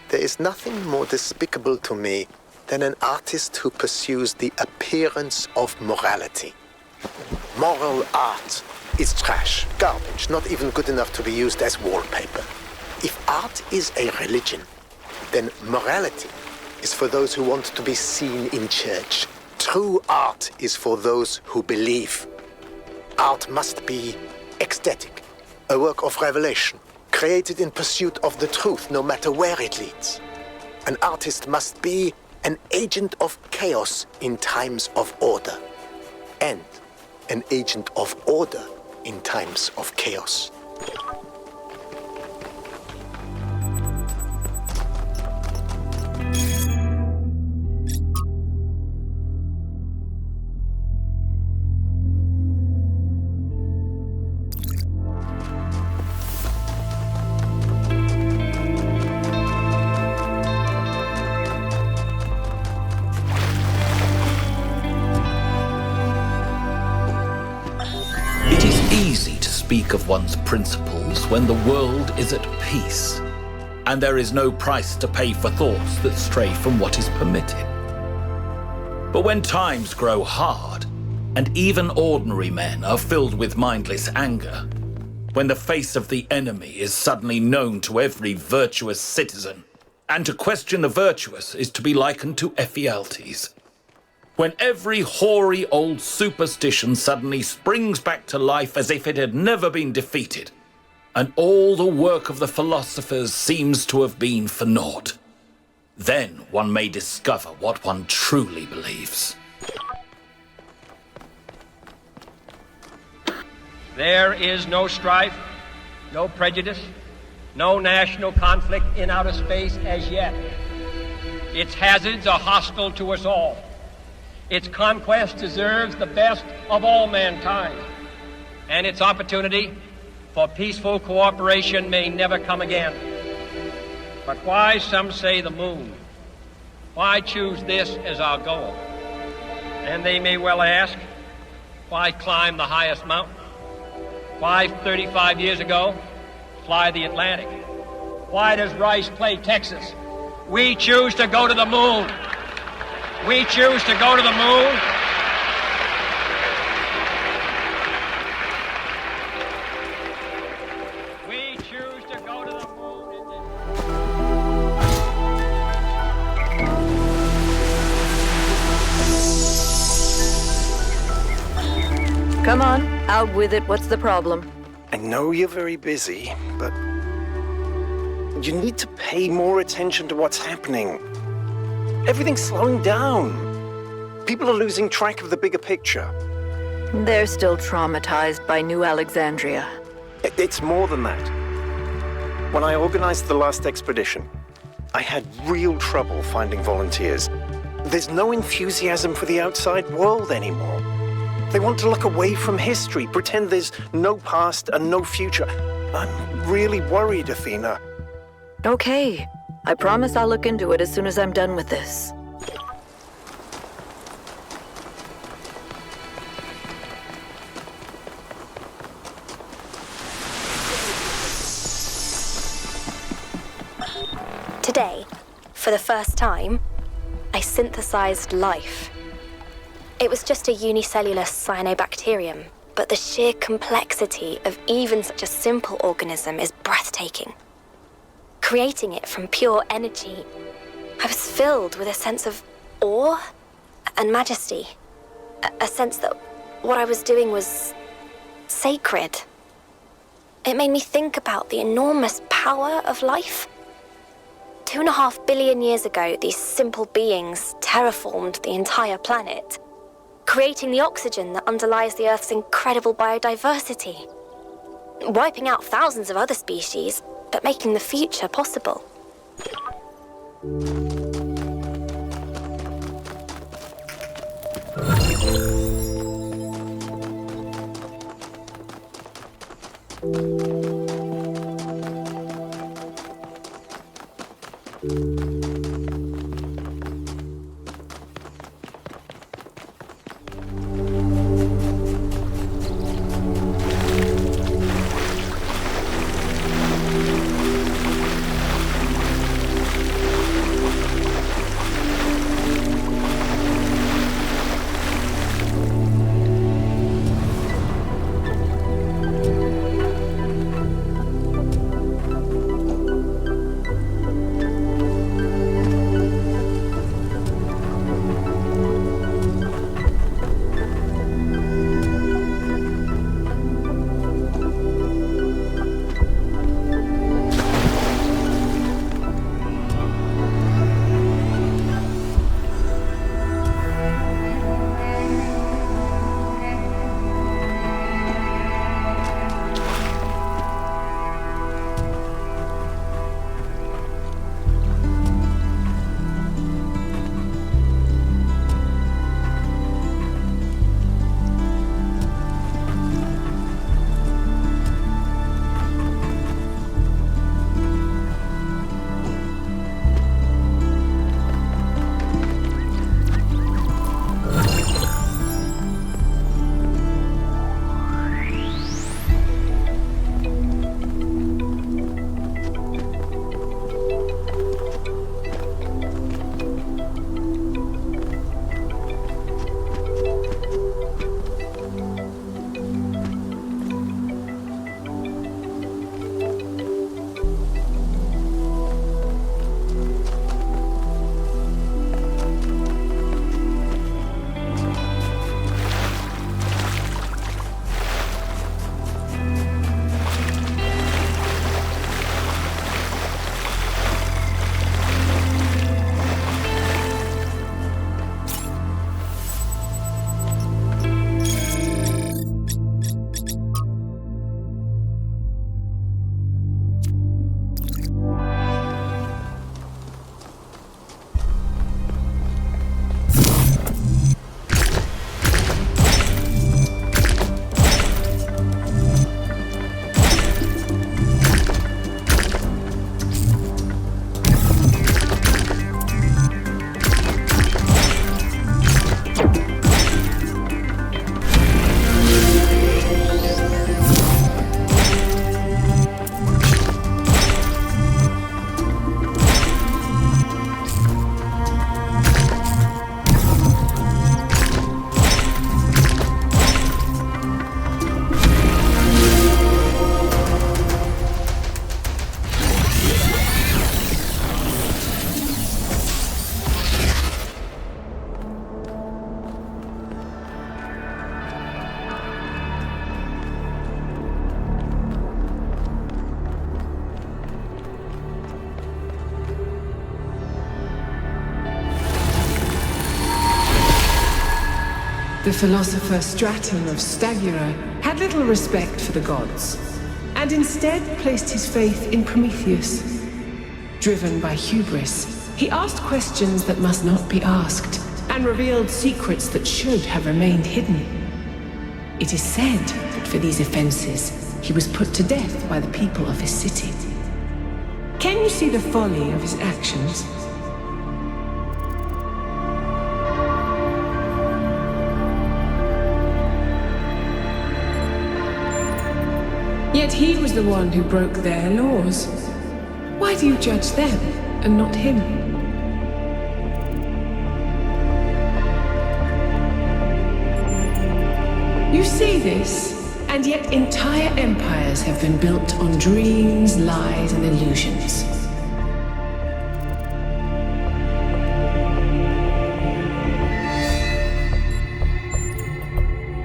There is nothing more despicable to me than an artist who pursues the appearance of morality. Moral art is trash, garbage, not even good enough to be used as wallpaper. If art is a religion, then morality is for those who want to be seen in church. True art is for those who believe. Art must be ecstatic, a work of revelation, created in pursuit of the truth, no matter where it leads. An artist must be an agent of chaos in times of order, and an agent of order in times of chaos. Speak of one's principles when the world is at peace, and there is no price to pay for thoughts that stray from what is permitted. But when times grow hard, and even ordinary men are filled with mindless anger, when the face of the enemy is suddenly known to every virtuous citizen, And to question the virtuous is to be likened to Ephialtes. When every hoary old superstition suddenly springs back to life as if it had never been defeated, and all the work of the philosophers seems to have been for naught, then one may discover what one truly believes. There is no strife, no prejudice, no national conflict in outer space as yet. Its hazards are hostile to us all. Its conquest deserves the best of all mankind, and its opportunity for peaceful cooperation may never come again. But why, some say, the moon? Why choose this as our goal? And they may well ask, why climb the highest mountain? Why, 35 years ago, fly the Atlantic? Why does Rice play Texas? We choose to go to the moon. We choose to go to the moon. We choose to go to the moon. Come on, out with it. What's the problem? I know you're very busy, but you need to pay more attention to what's happening. Everything's slowing down. People are losing track of the bigger picture. They're still traumatized by New Alexandria. It's more than that. When I organized the last expedition, I had real trouble finding volunteers. There's no enthusiasm for the outside world anymore. They want to look away from history, pretend there's no past and no future. I'm really worried, Athena. Okay. I promise I'll look into it as soon as I'm done with this. Today, for the first time, I synthesized life. It was just a unicellular cyanobacterium, but the sheer complexity of even such a simple organism is breathtaking. Creating it from pure energy, I was filled with a sense of awe and majesty. A sense that what I was doing was sacred. It made me think about the enormous power of life. 2.5 billion years ago, these simple beings terraformed the entire planet, creating the oxygen that underlies the Earth's incredible biodiversity, wiping out thousands of other species, but making the future possible. The philosopher Straton of Stagura had little respect for the gods, and instead placed his faith in Prometheus. Driven by hubris, he asked questions that must not be asked, and revealed secrets that should have remained hidden. It is said that for these offenses, he was put to death by the people of his city. Can you see the folly of his actions? Yet he was the one who broke their laws. Why do you judge them and not him? You say this, and yet entire empires have been built on dreams, lies, and illusions.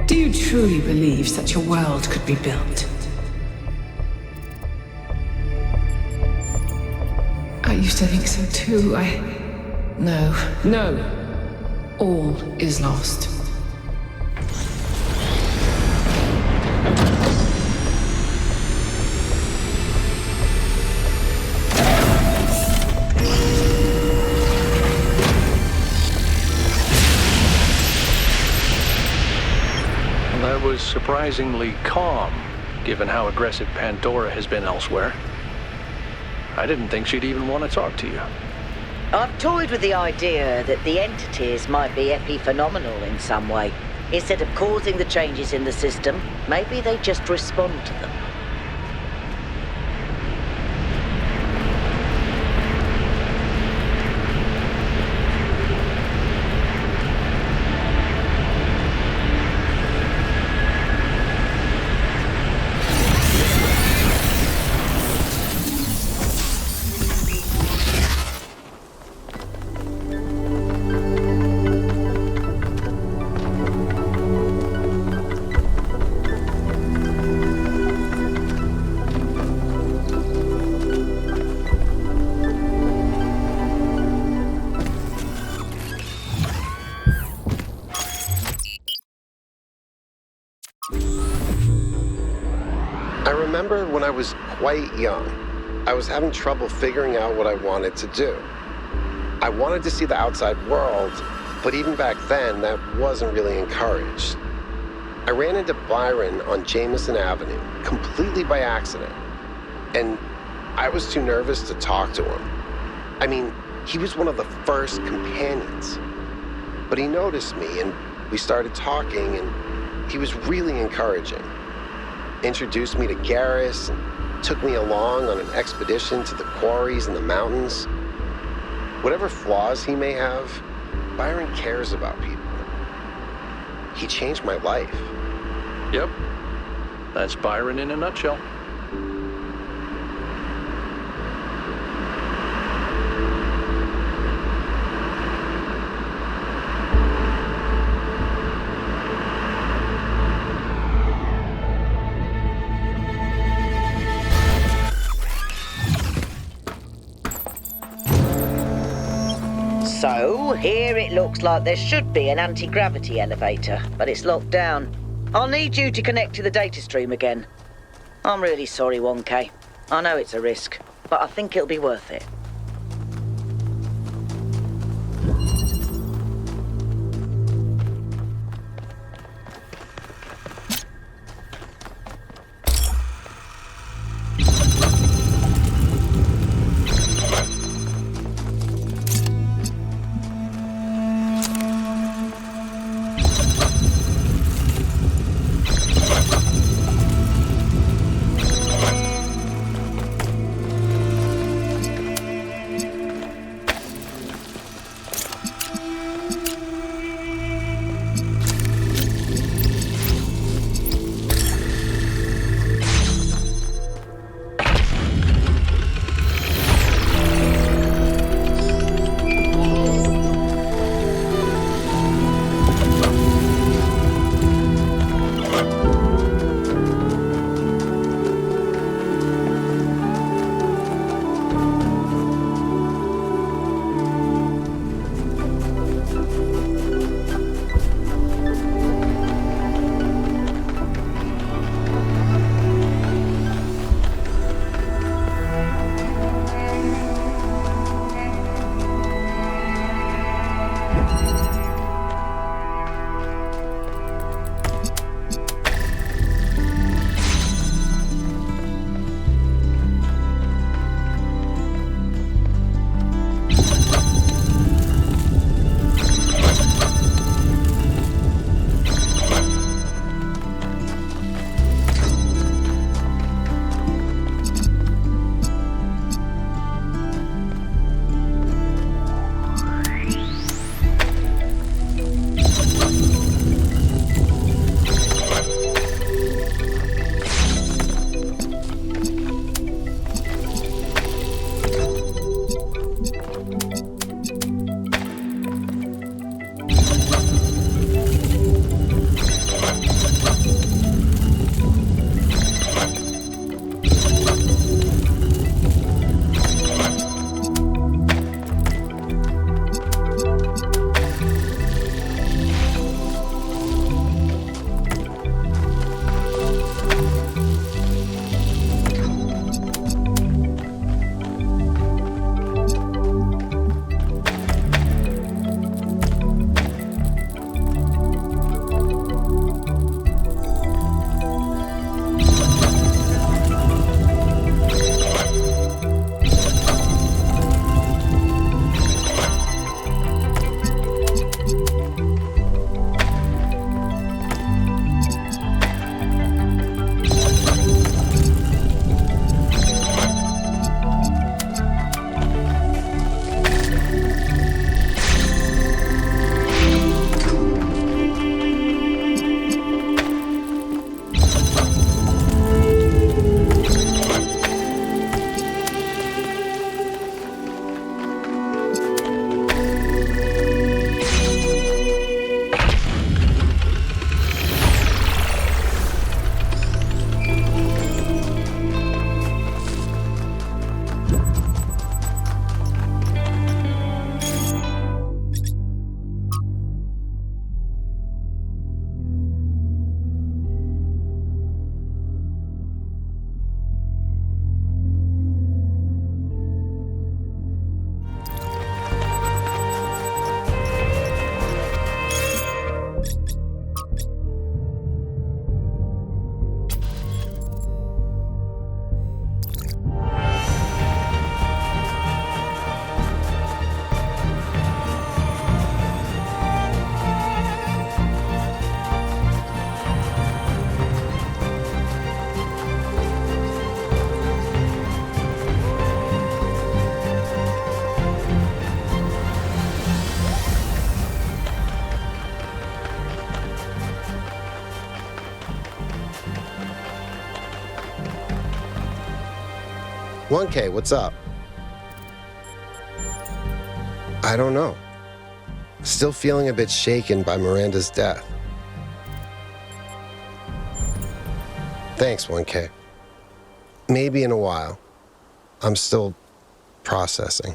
Do you truly believe such a world could be built? I used to think so too. No. All is lost. That was surprisingly calm, given how aggressive Pandora has been elsewhere. I didn't think she'd even want to talk to you. I've toyed with the idea that the entities might be epiphenomenal in some way. Instead of causing the changes in the system, maybe they just respond to them. I remember when I was quite young, I was having trouble figuring out what I wanted to do. I wanted to see the outside world, but even back then, that wasn't really encouraged. I ran into Byron on Jameson Avenue, completely by accident, and I was too nervous to talk to him. I mean, he was one of the first companions. But he noticed me, and we started talking, and he was really encouraging. Introduced me to Garrus and took me along on an expedition to the quarries in the mountains. Whatever flaws he may have, Byron cares about people. He changed my life. Yep. That's Byron in a nutshell. So, here it looks like there should be an anti-gravity elevator, but it's locked down. I'll need you to connect to the data stream again. I'm really sorry, 1K. I know it's a risk, but I think it'll be worth it. 1K, what's up? I don't know. Still feeling a bit shaken by Miranda's death. Thanks, 1K. Maybe in a while. I'm still processing.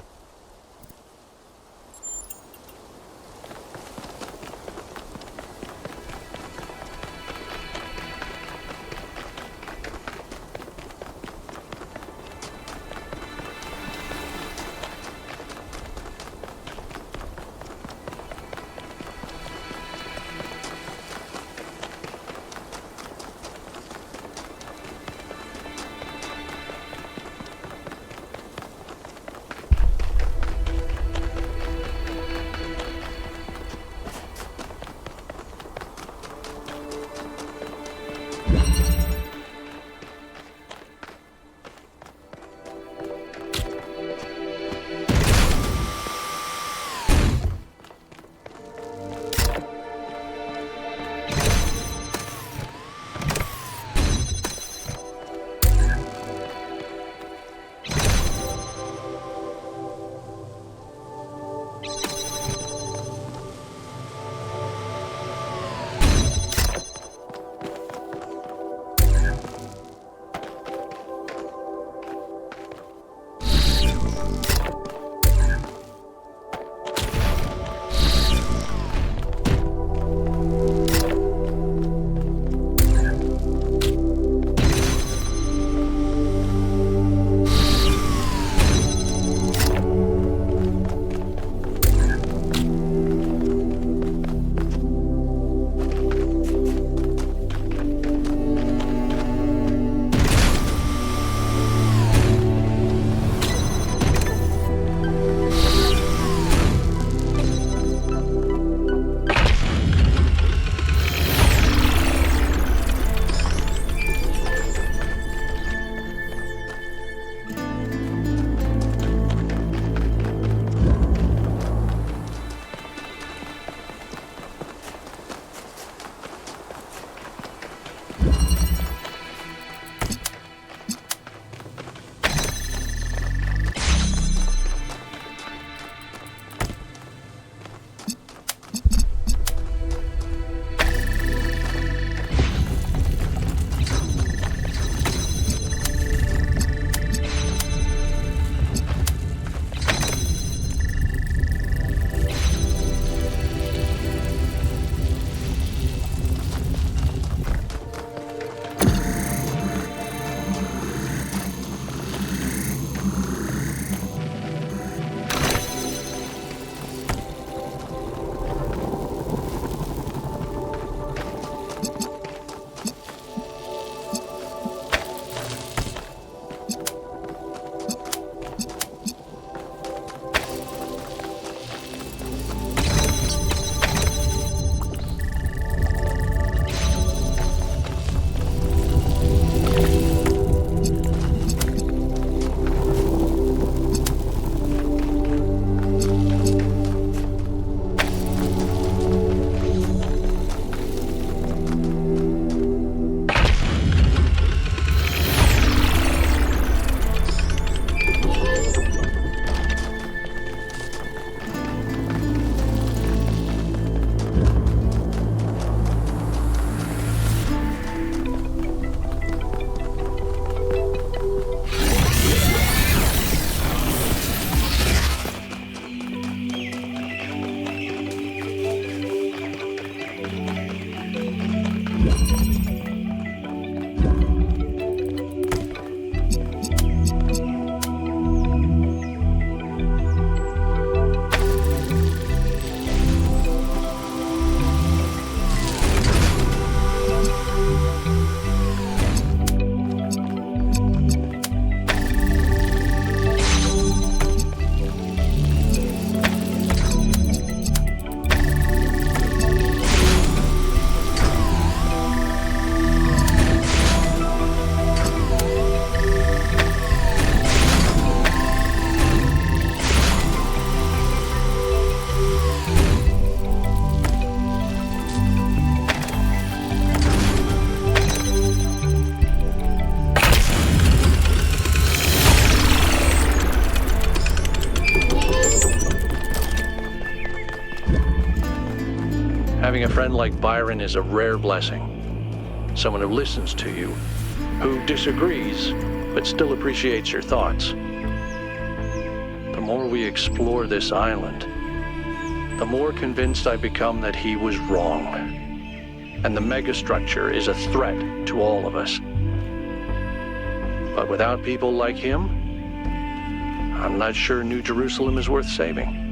friend like Byron is a rare blessing. Someone who listens to you, who disagrees, but still appreciates your thoughts. The more we explore this island, the more convinced I become that he was wrong. And the Megastructure is a threat to all of us. But without people like him, I'm not sure New Jerusalem is worth saving.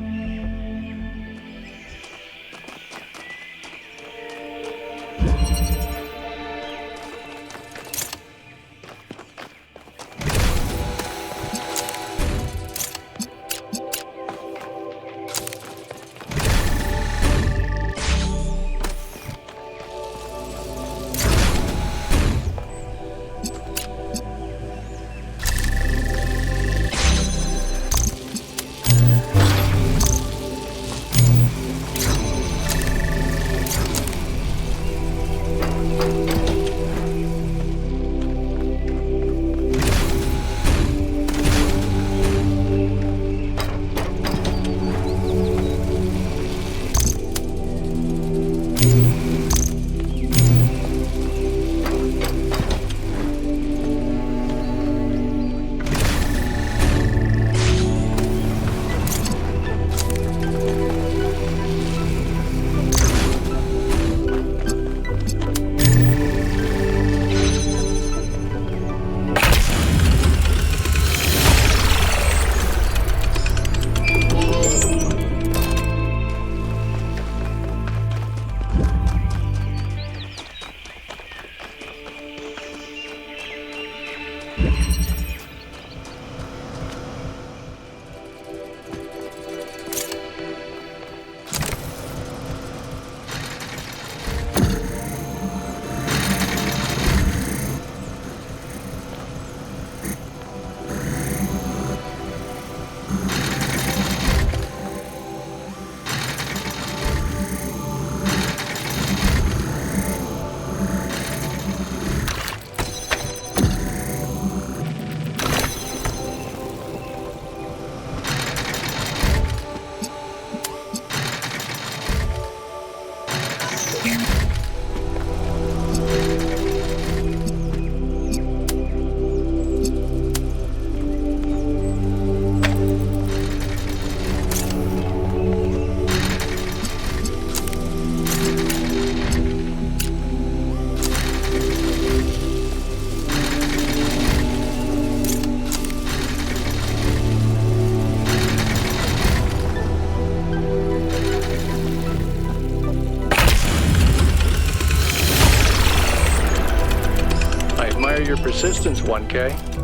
Persistence, 1K.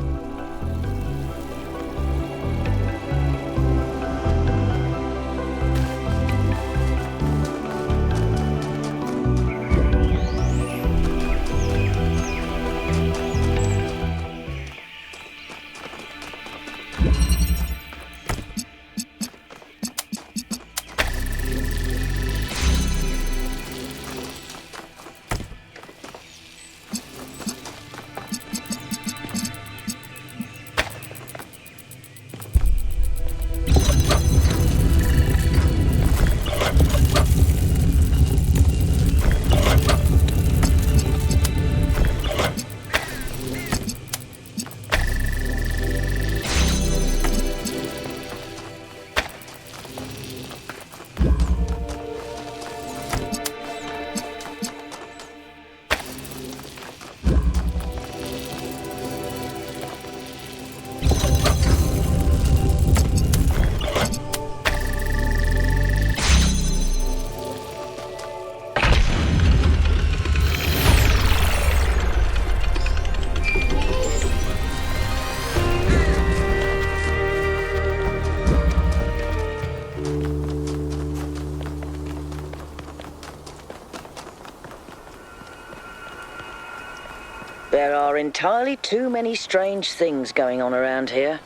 There are entirely too many strange things going on around here.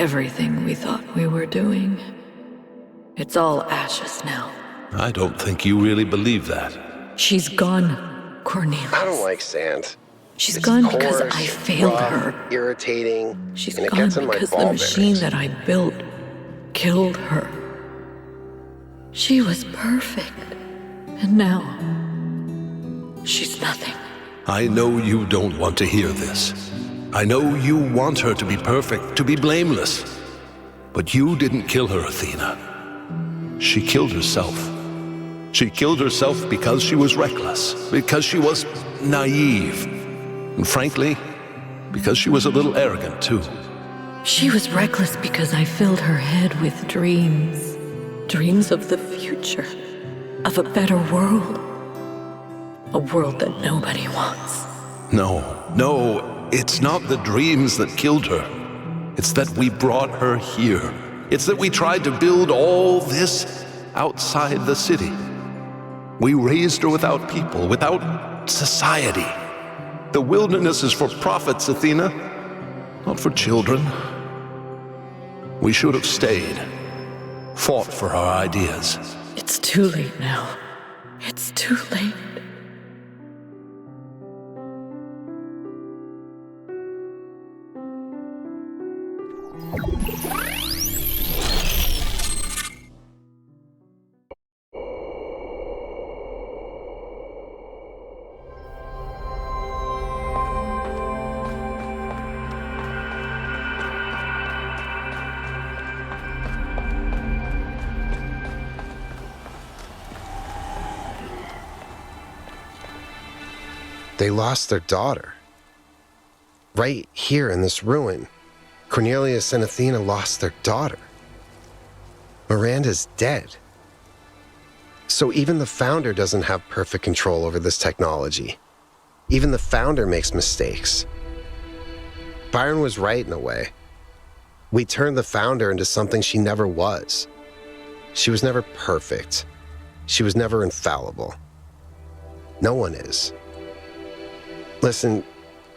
Everything we thought we were doing. It's all ashes now. I don't think you really believe that. She's gone, Cornelius. I don't like sand. She's It's gone coarse, because I failed rough, her. Irritating. She's and it gone gets in my because the ball machine bearings. that I built killed her. She was perfect. And now, she's nothing. I know you don't want to hear this. I know you want her to be perfect, to be blameless. But you didn't kill her, Athena. She killed herself. She killed herself because she was reckless, because she was naive, and frankly, because she was a little arrogant too. She was reckless because I filled her head with dreams. Dreams of the future, of a better world. A world that nobody wants. No, it's not the dreams that killed her. It's that we brought her here. It's that we tried to build all this outside the city. We raised her without people, without society. The wilderness is for prophets, Athena, not for children. We should have stayed, fought for our ideas. It's too late now. It's too late. They lost their daughter. Right here in this ruin, Cornelius and Athena lost their daughter. Miranda's dead. So even the founder doesn't have perfect control over this technology. Even the founder makes mistakes. Byron was right in a way. We turned the founder into something she never was. She was never perfect. She was never infallible. No one is. Listen,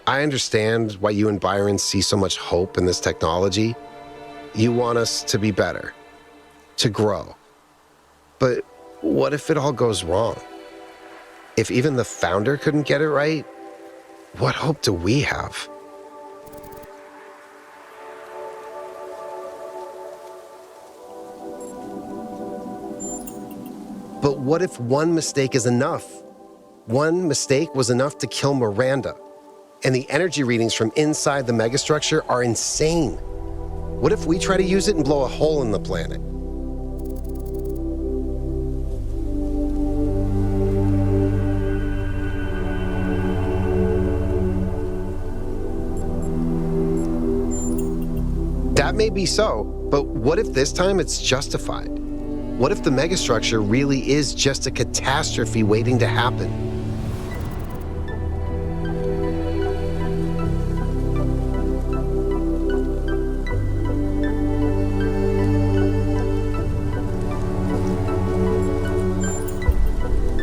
I understand why you and Byron see so much hope in this technology. You want us to be better, to grow. But what if it all goes wrong? If even the founder couldn't get it right, what hope do we have? But what if one mistake is enough? One mistake was enough to kill Miranda, and the energy readings from inside the megastructure are insane. What if we try to use it and blow a hole in the planet? That may be so, but what if this time it's justified? What if the megastructure really is just a catastrophe waiting to happen?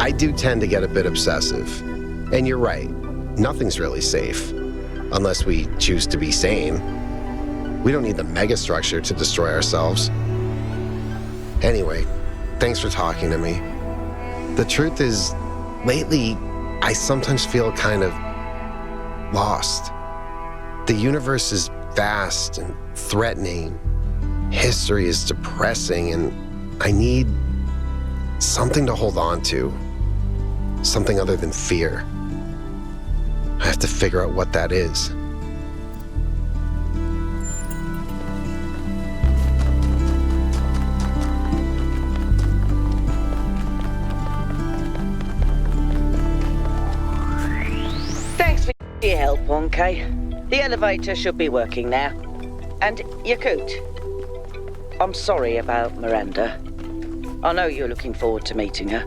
I do tend to get a bit obsessive. And you're right, nothing's really safe. Unless we choose to be sane. We don't need the megastructure to destroy ourselves. Anyway, thanks for talking to me. The truth is, lately, I sometimes feel kind of lost. The universe is vast and threatening. History is depressing, and I need something to hold on to. Something other than fear. I have to figure out what that is. Thanks for your help, 1K. The elevator should be working now. And Yakut, I'm sorry about Miranda. I know you're looking forward to meeting her.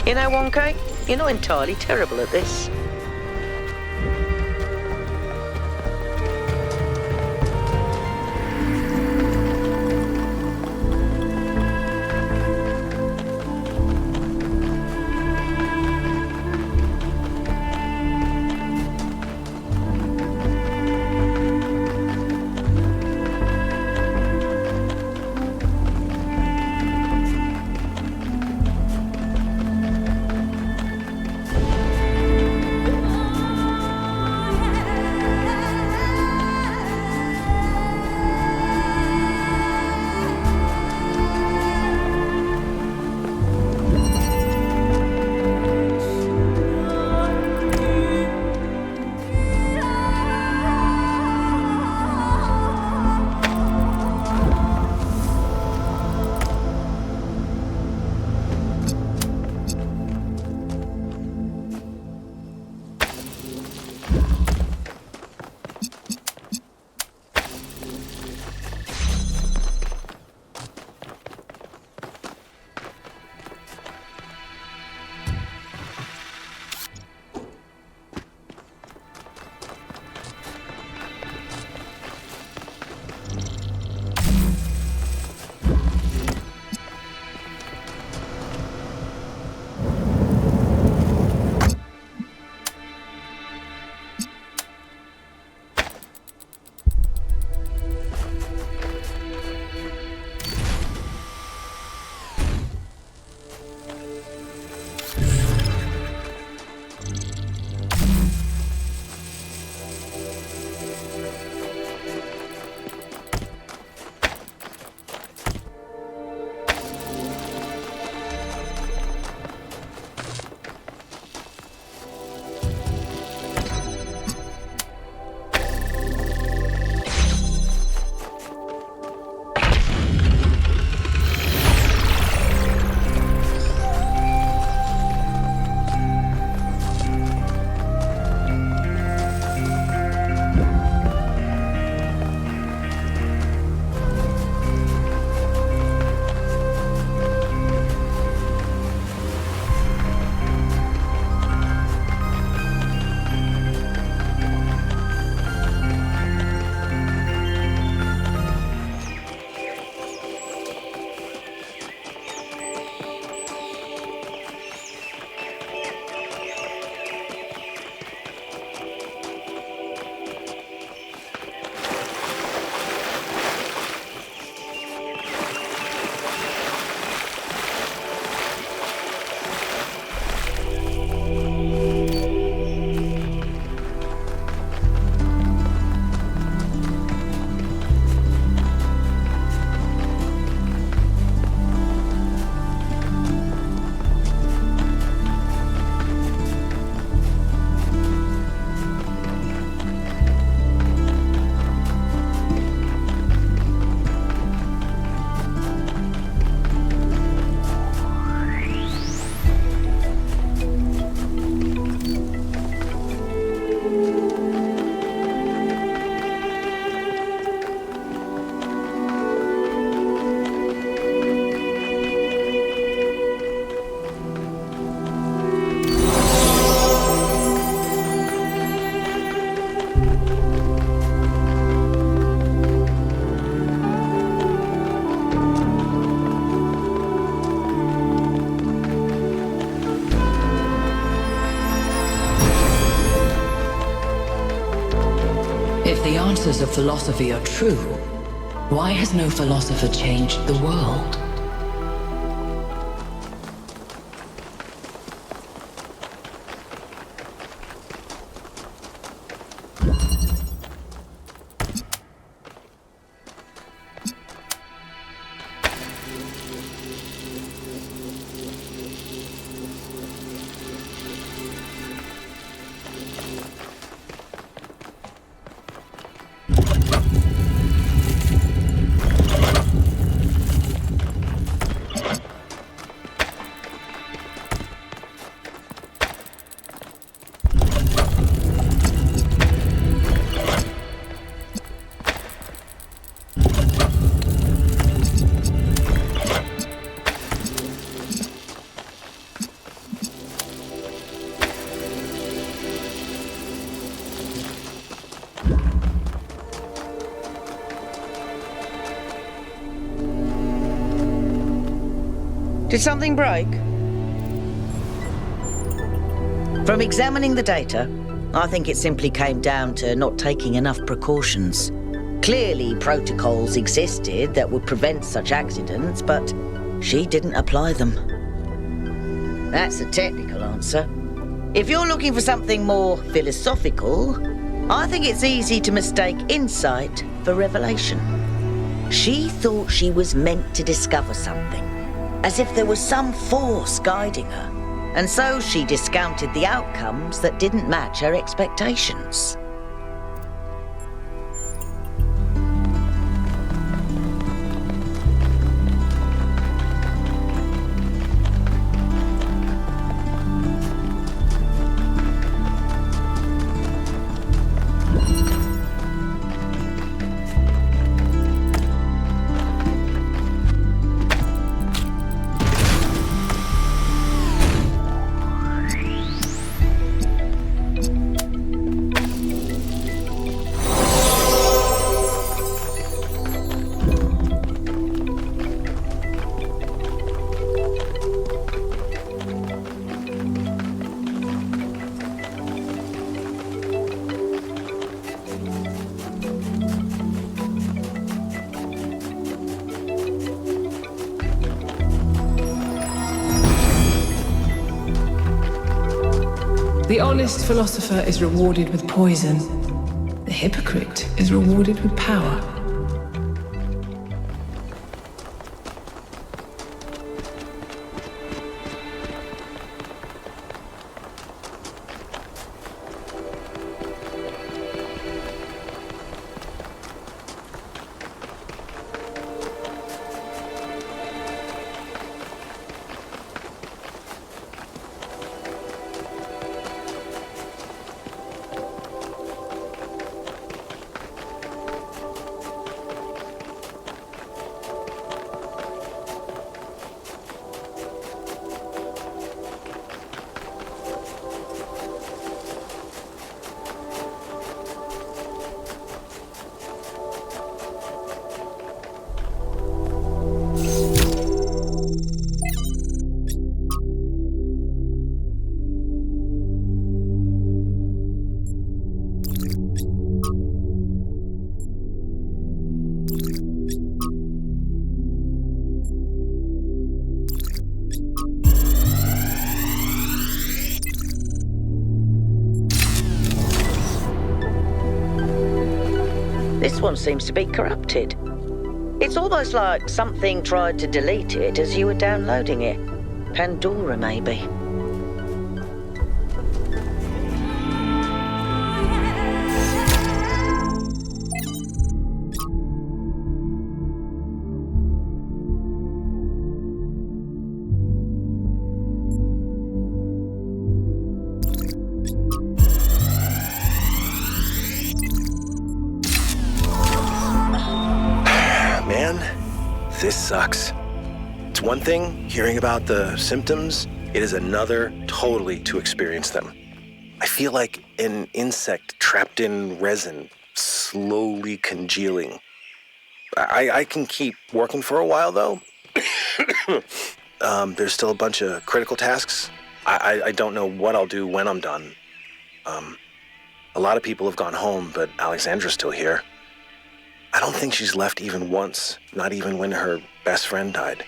You know, 1K, you're not entirely terrible at this. If the answers of philosophy are true, why has no philosopher changed the world? Did something break? From examining the data, I think it simply came down to not taking enough precautions. Clearly, protocols existed that would prevent such accidents, but she didn't apply them. That's the technical answer. If you're looking for something more philosophical, I think it's easy to mistake insight for revelation. She thought she was meant to discover something, as if there was some force guiding her. And so she discounted the outcomes that didn't match her expectations. The honest philosopher is rewarded with poison. The hypocrite is rewarded with power. This one seems to be corrupted. It's almost like something tried to delete it as you were downloading it. Pandora, maybe. This sucks. It's one thing hearing about the symptoms, it is another totally to experience them. I feel like an insect trapped in resin, slowly congealing. I can keep working for a while, though. There's still a bunch of critical tasks. I don't know what I'll do when I'm done. A lot of people have gone home, but Alexandra's still here. I don't think she's left even once, not even when her best friend died.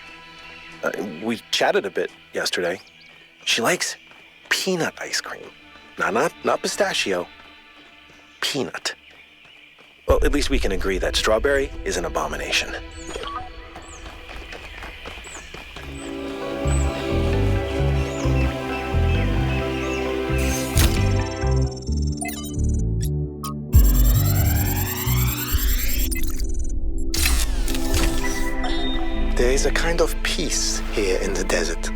We chatted a bit yesterday. She likes peanut ice cream. Not pistachio. Peanut. Well, at least we can agree that strawberry is an abomination. There is a kind of peace here in the desert.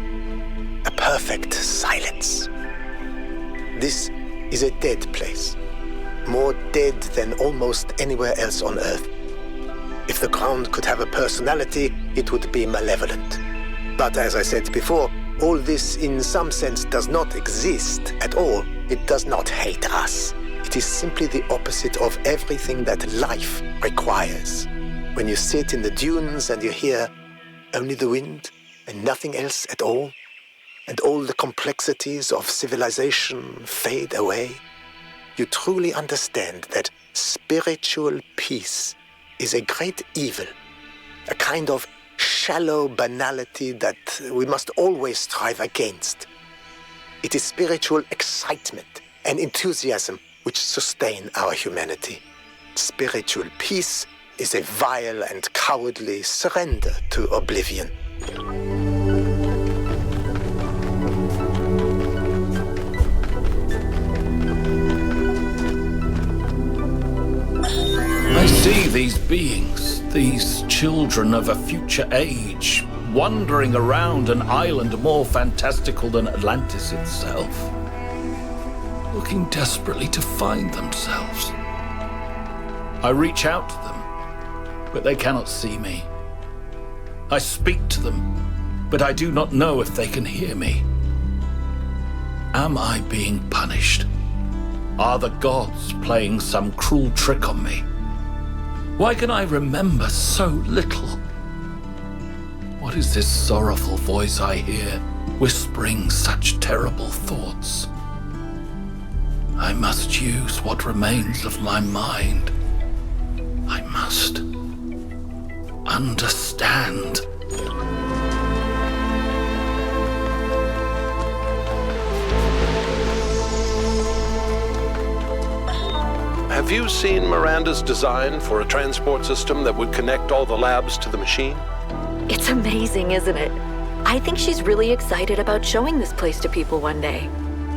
A perfect silence. This is a dead place. More dead than almost anywhere else on Earth. If the ground could have a personality, it would be malevolent. But as I said before, all this in some sense does not exist at all. It does not hate us. It is simply the opposite of everything that life requires. When you sit in the dunes and you hear only the wind and nothing else at all, and all the complexities of civilization fade away, you truly understand that spiritual peace is a great evil, a kind of shallow banality that we must always strive against. It is spiritual excitement and enthusiasm which sustain our humanity. Spiritual peace is a vile and cowardly surrender to oblivion. I see these beings, these children of a future age, wandering around an island more fantastical than Atlantis itself, looking desperately to find themselves. I reach out to them, but they cannot see me. I speak to them, but I do not know if they can hear me. Am I being punished? Are the gods playing some cruel trick on me? Why can I remember so little? What is this sorrowful voice I hear, whispering such terrible thoughts? I must use what remains of my mind. I must understand. Have you seen Miranda's design for a transport system that would connect all the labs to the machine? It's amazing, isn't it? I think she's really excited about showing this place to people one day.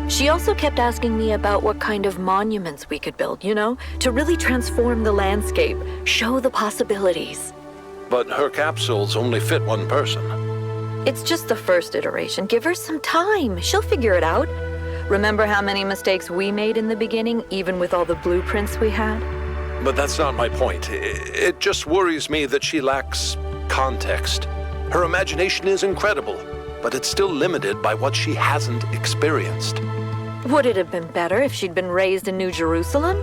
She also kept asking me about what kind of monuments we could build, to really transform the landscape, show the possibilities. But her capsules only fit one person. It's just the first iteration. Give her some time. She'll figure it out. Remember how many mistakes we made in the beginning, even with all the blueprints we had? But that's not my point. It just worries me that she lacks context. Her imagination is incredible, but it's still limited by what she hasn't experienced. Would it have been better if she'd been raised in New Jerusalem?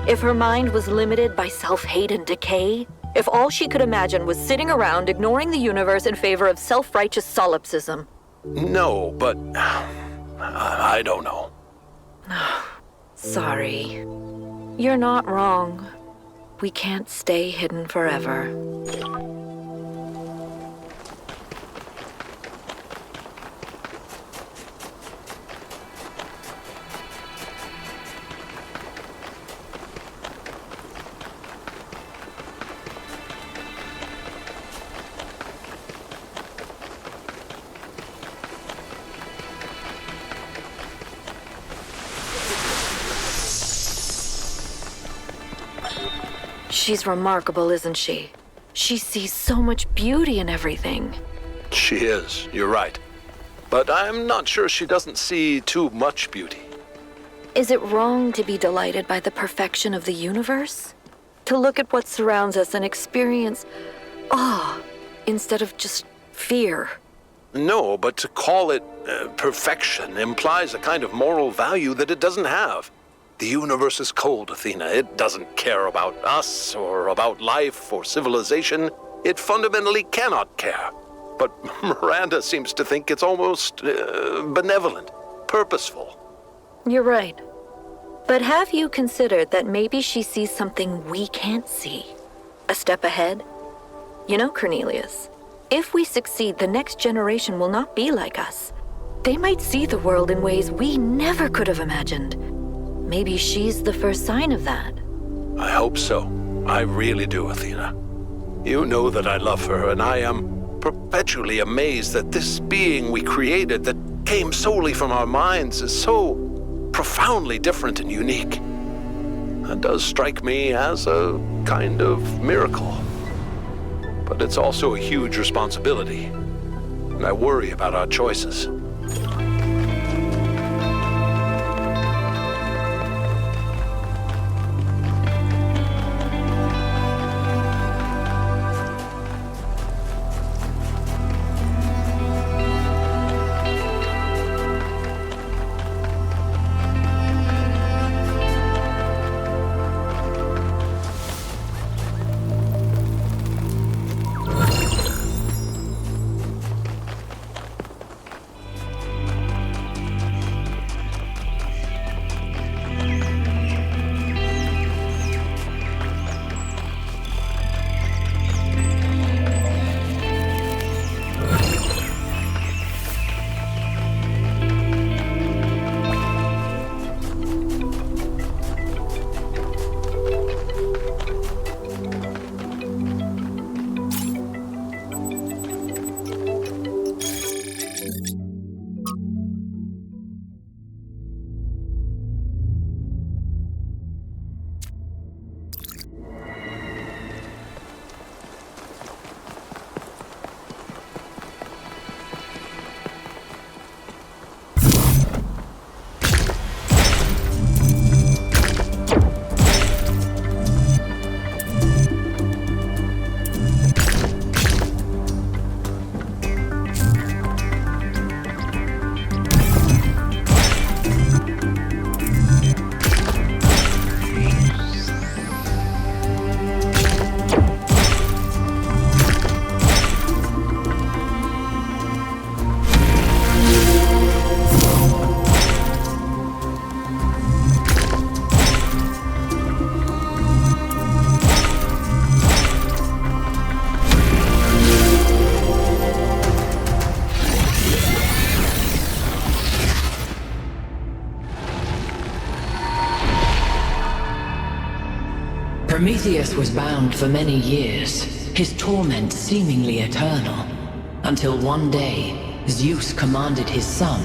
If her mind was limited by self-hate and decay? If all she could imagine was sitting around ignoring the universe in favor of self-righteous solipsism? No, but I don't know. Sorry. You're not wrong. We can't stay hidden forever. She's remarkable, isn't she? She sees so much beauty in everything. She is, you're right. But I'm not sure she doesn't see too much beauty. Is it wrong to be delighted by the perfection of the universe? To look at what surrounds us and experience awe instead of just fear? No, but to call it perfection implies a kind of moral value that it doesn't have. The universe is cold, Athena. It doesn't care about us, or about life, or civilization. It fundamentally cannot care. But Miranda seems to think it's almost benevolent, purposeful. You're right. But have you considered that maybe she sees something we can't see? A step ahead? You know, Cornelius, if we succeed, the next generation will not be like us. They might see the world in ways we never could have imagined. Maybe she's the first sign of that. I hope so. I really do, Athena. You know that I love her, and I am perpetually amazed that this being we created that came solely from our minds is so profoundly different and unique. That does strike me as a kind of miracle. But it's also a huge responsibility, and I worry about our choices. Prometheus was bound for many years, his torment seemingly eternal, until one day, Zeus commanded his son,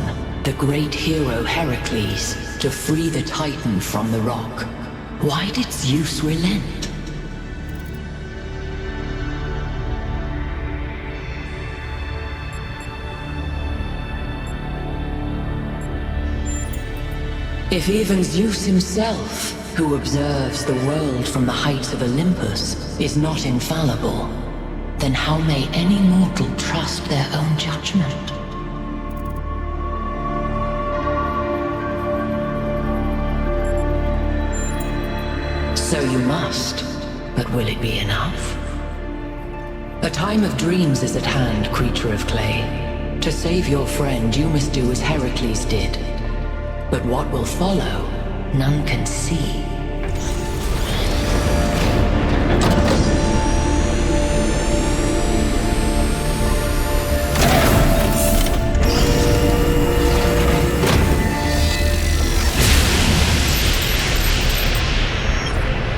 the great hero Heracles, to free the Titan from the rock. Why did Zeus relent? If even Zeus himself, who observes the world from the heights of Olympus, is not infallible, then how may any mortal trust their own judgment? So you must, but will it be enough? A time of dreams is at hand, creature of clay. To save your friend, you must do as Heracles did. But what will follow, none can see.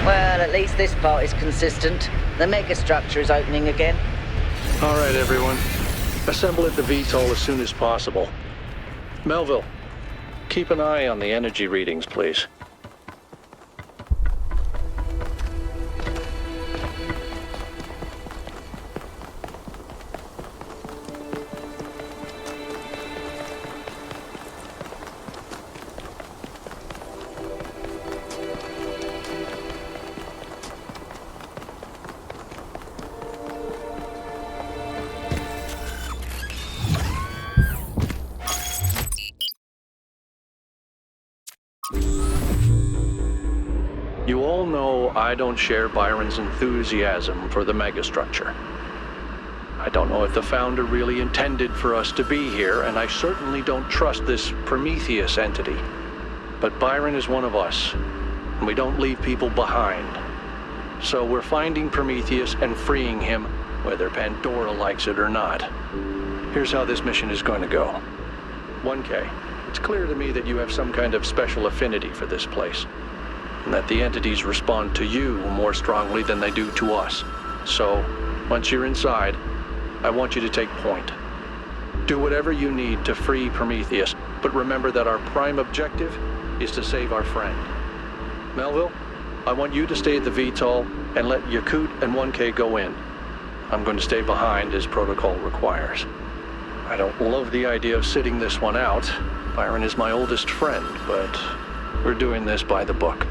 Well, at least this part is consistent. The Megastructure is opening again. All right, everyone. Assemble at the VTOL as soon as possible. Melville, keep an eye on the energy readings, please. You all know I don't share Byron's enthusiasm for the Megastructure. I don't know if the Founder really intended for us to be here, and I certainly don't trust this Prometheus entity. But Byron is one of us, and we don't leave people behind. So we're finding Prometheus and freeing him, whether Pandora likes it or not. Here's how this mission is going to go. 1K, it's clear to me that you have some kind of special affinity for this place, and that the entities respond to you more strongly than they do to us. So, once you're inside, I want you to take point. Do whatever you need to free Prometheus, but remember that our prime objective is to save our friend. Melville, I want you to stay at the VTOL and let Yakut and 1K go in. I'm going to stay behind as protocol requires. I don't love the idea of sitting this one out. Byron is my oldest friend, but we're doing this by the book.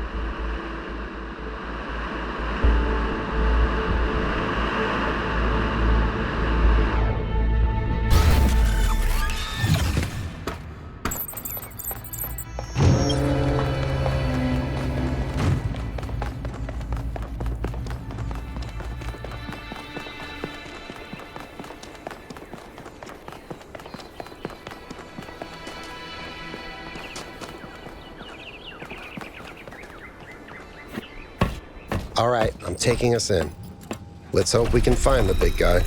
All right, I'm taking us in. Let's hope we can find the big guy.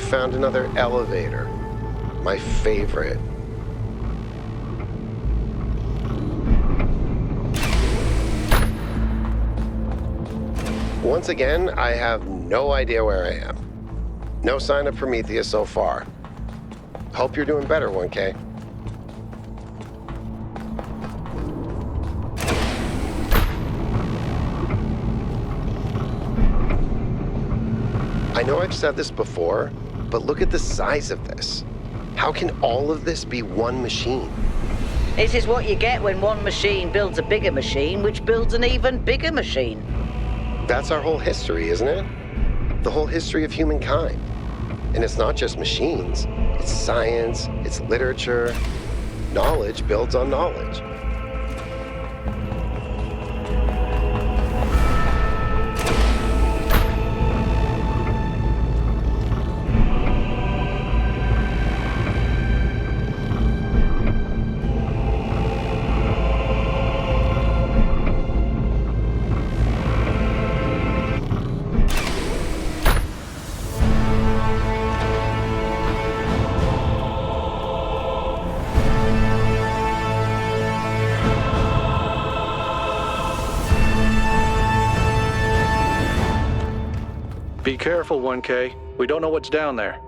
found another elevator. My favorite. Once again, I have no idea where I am. No sign of Prometheus so far. Hope you're doing better, 1K. I know I've said this before, but look at the size of this. How can all of this be one machine? This is what you get when one machine builds a bigger machine, which builds an even bigger machine. That's our whole history, isn't it? The whole history of humankind. And it's not just machines. It's science, it's literature. Knowledge builds on knowledge. Be careful, 1K. We don't know what's down there.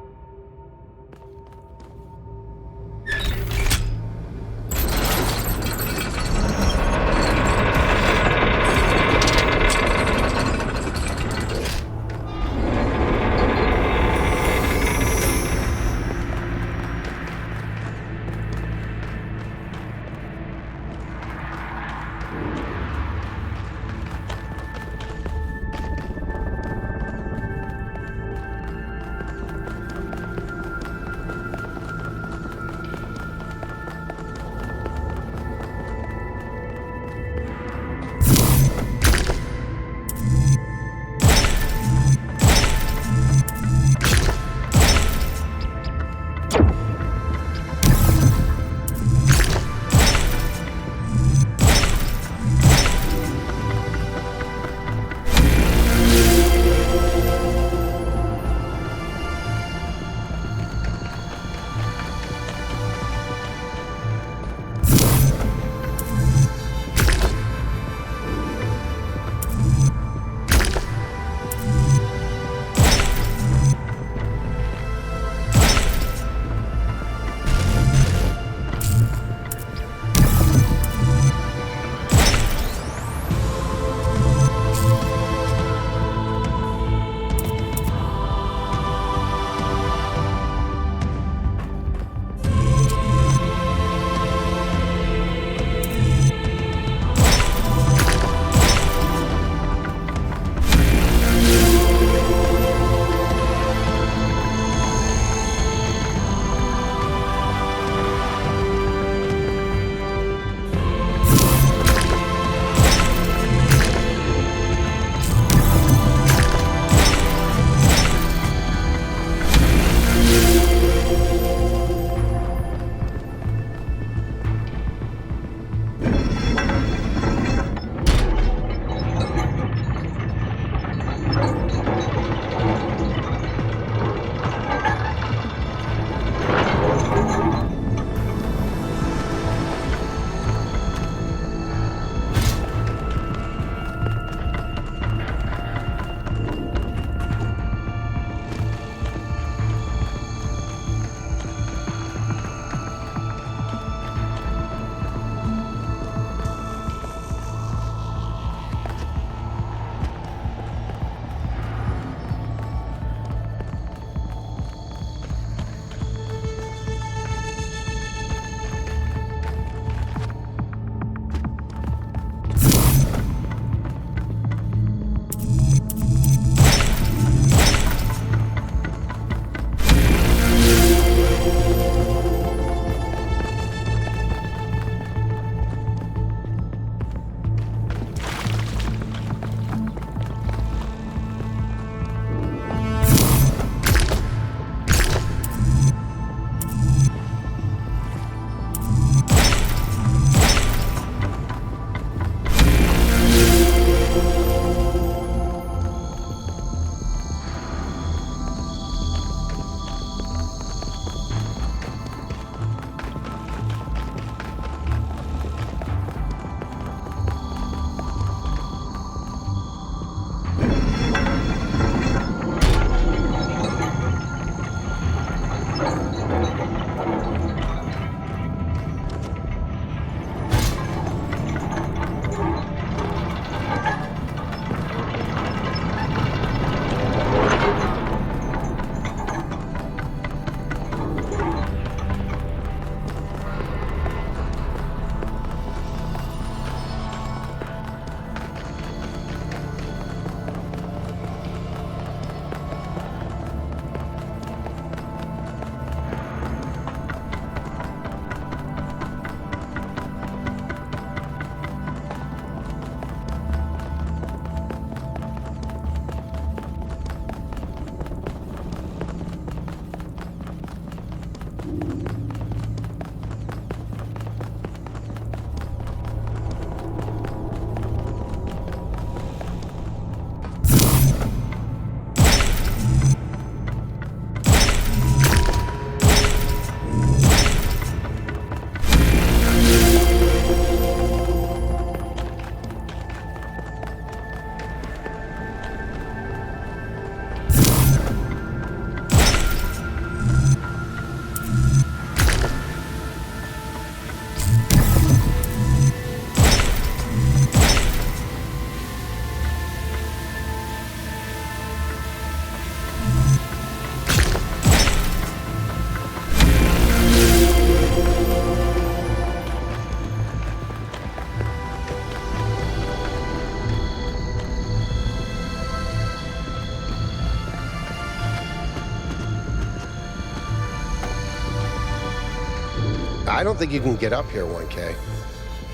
I don't think you can get up here, 1K.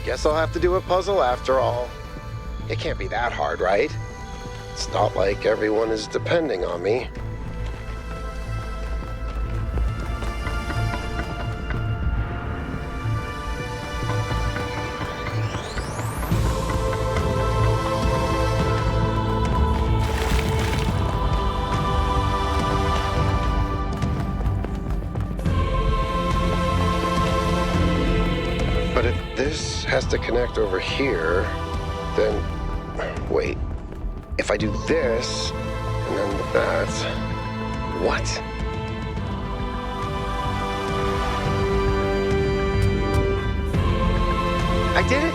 Guess I'll have to do a puzzle after all. It can't be that hard, right? It's not like everyone is depending on me. But if this has to connect over here, then... Wait. If I do this, and then that... What? I did it!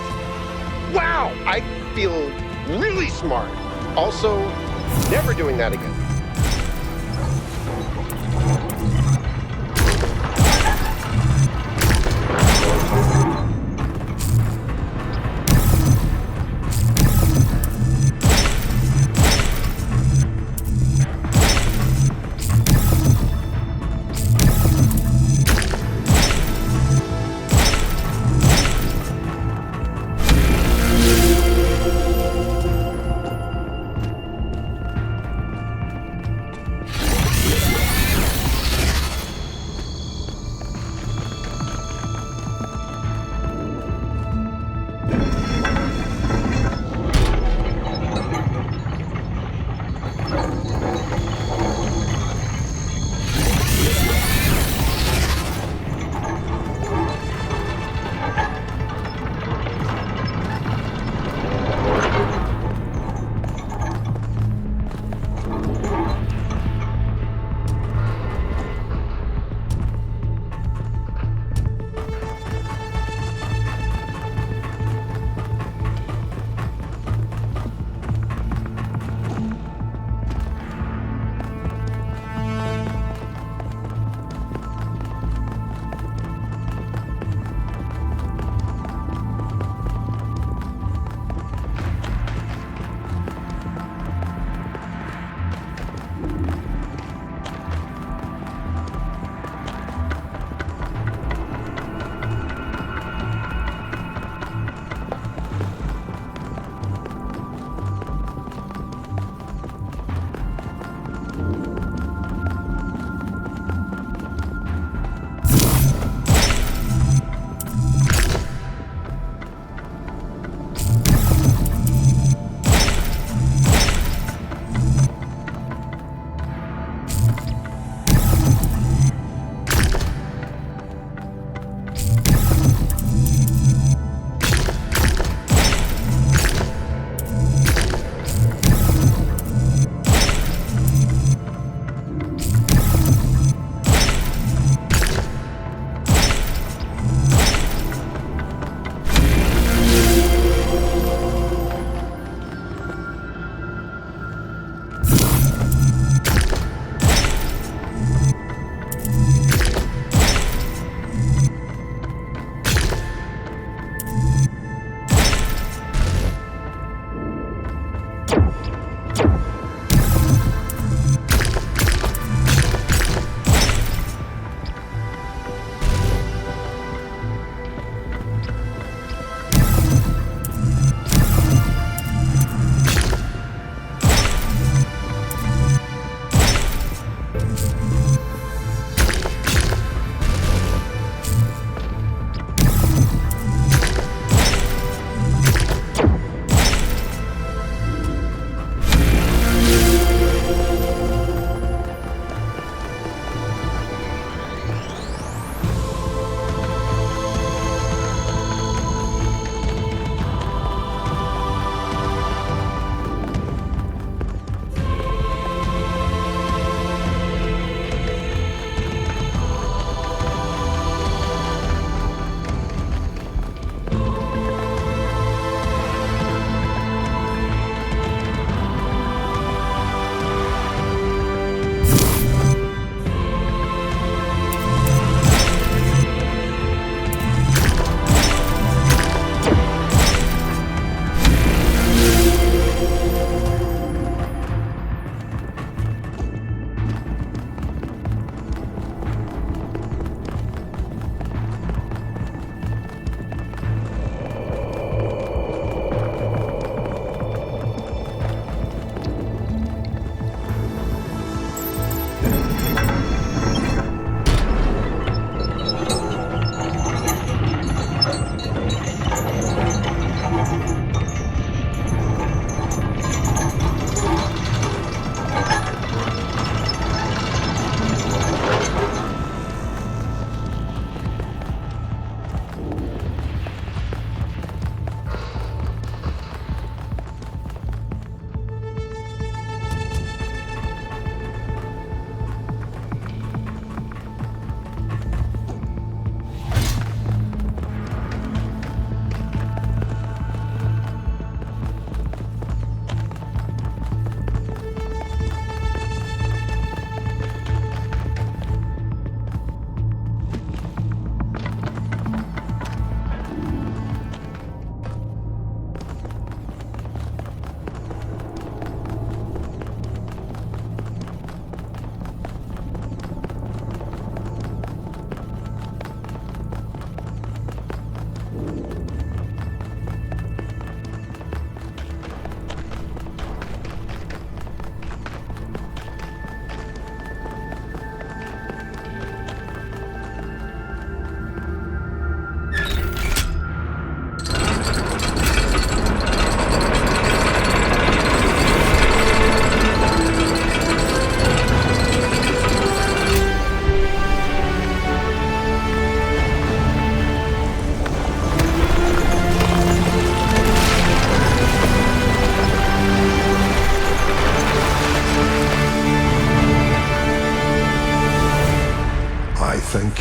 Wow! I feel really smart. Also, never doing that again.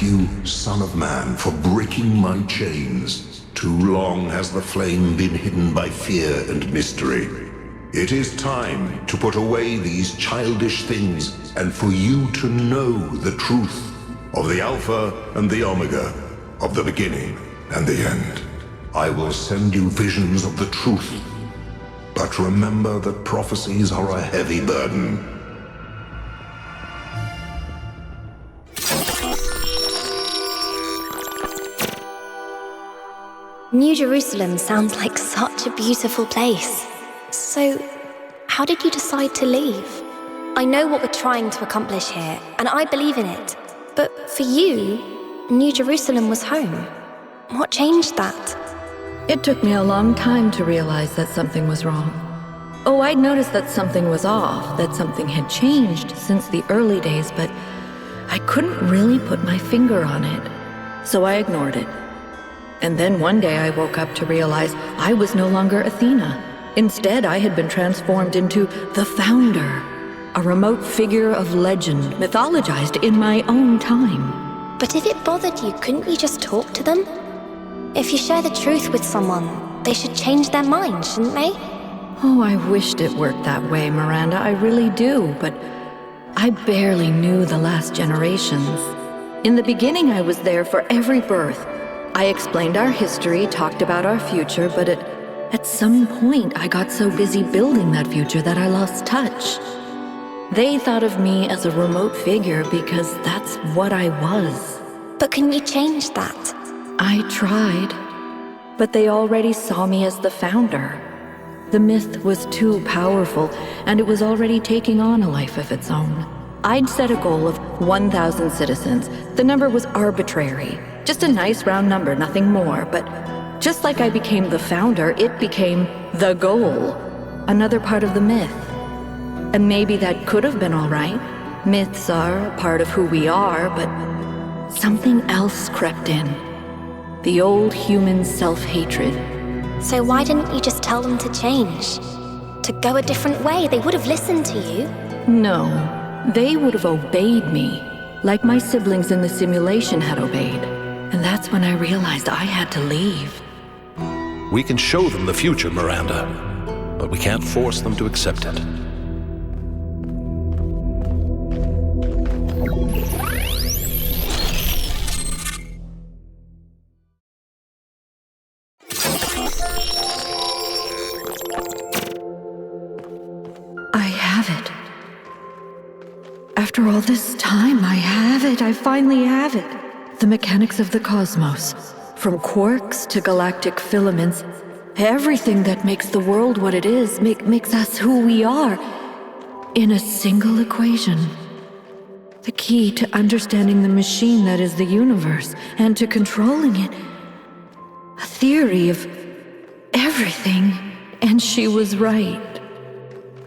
you, Son of Man, for breaking my chains. Too long has the flame been hidden by fear and mystery. It is time to put away these childish things and for you to know the truth of the Alpha and the Omega, of the beginning and the end. I will send you visions of the truth, but remember that prophecies are a heavy burden. New Jerusalem sounds like such a beautiful place. So, how did you decide to leave? I know what we're trying to accomplish here, and I believe in it. But for you, New Jerusalem was home. What changed that? It took me a long time to realize that something was wrong. Oh, I'd noticed that something was off, that something had changed since the early days, but I couldn't really put my finger on it. So I ignored it. And then one day I woke up to realize I was no longer Athena. Instead, I had been transformed into the Founder, a remote figure of legend mythologized in my own time. But if it bothered you, couldn't you just talk to them? If you share the truth with someone, they should change their mind, shouldn't they? Oh, I wished it worked that way, Miranda, I really do, but I barely knew the last generations. In the beginning, I was there for every birth. I explained our history, talked about our future, but at some point I got so busy building that future that I lost touch. They thought of me as a remote figure because that's what I was. But can you change that? I tried, but they already saw me as the Founder. The myth was too powerful, and it was already taking on a life of its own. I'd set a goal of 1,000 citizens. The number was arbitrary. Just a nice round number, nothing more, but just like I became the Founder, it became the goal, another part of the myth. And maybe that could have been all right. Myths are a part of who we are, but something else crept in. The old human self-hatred. So why didn't you just tell them to change? To go a different way? They would have listened to you. No, they would have obeyed me, like my siblings in the simulation had obeyed. And that's when I realized I had to leave. We can show them the future, Miranda, but we can't force them to accept it. I have it. After all this time, I have it. I finally have it. The mechanics of the cosmos, from quarks to galactic filaments, everything that makes the world what it is, makes us who we are, in a single equation. The key to understanding the machine that is the universe, and to controlling it. A theory of everything, and she was right.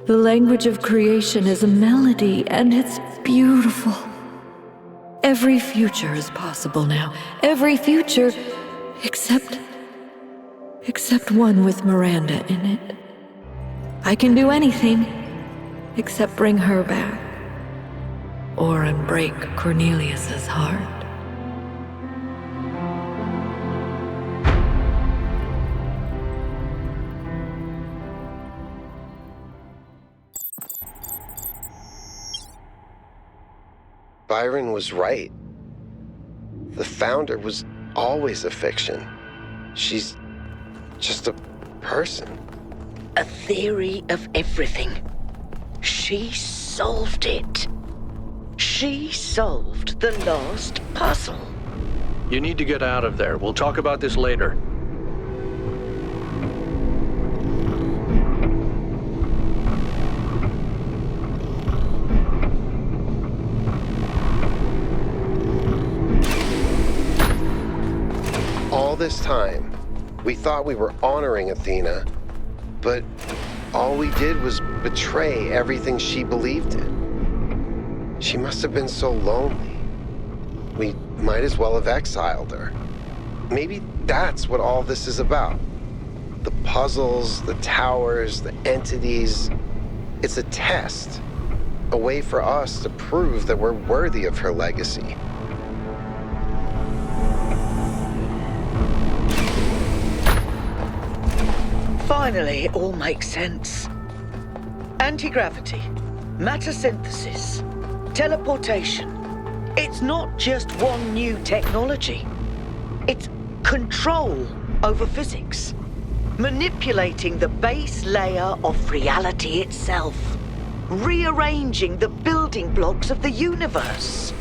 The language of creation is a melody, and it's beautiful. Every future is possible now. Every future, except one with Miranda in it. I can do anything, except bring her back. Or unbreak Cornelius's heart. Byron was right. The Founder was always a fiction. She's just a person. A theory of everything. She solved it. She solved the last puzzle. You need to get out of there. We'll talk about this later. All this time, we thought we were honoring Athena, but all we did was betray everything she believed in. She must have been so lonely. We might as well have exiled her. Maybe that's what all this is about. The puzzles, the towers, the entities. It's a test. A way for us to prove that we're worthy of her legacy. Finally, it all makes sense. Anti-gravity, matter synthesis, teleportation. It's not just one new technology. It's control over physics. Manipulating the base layer of reality itself. Rearranging the building blocks of the universe.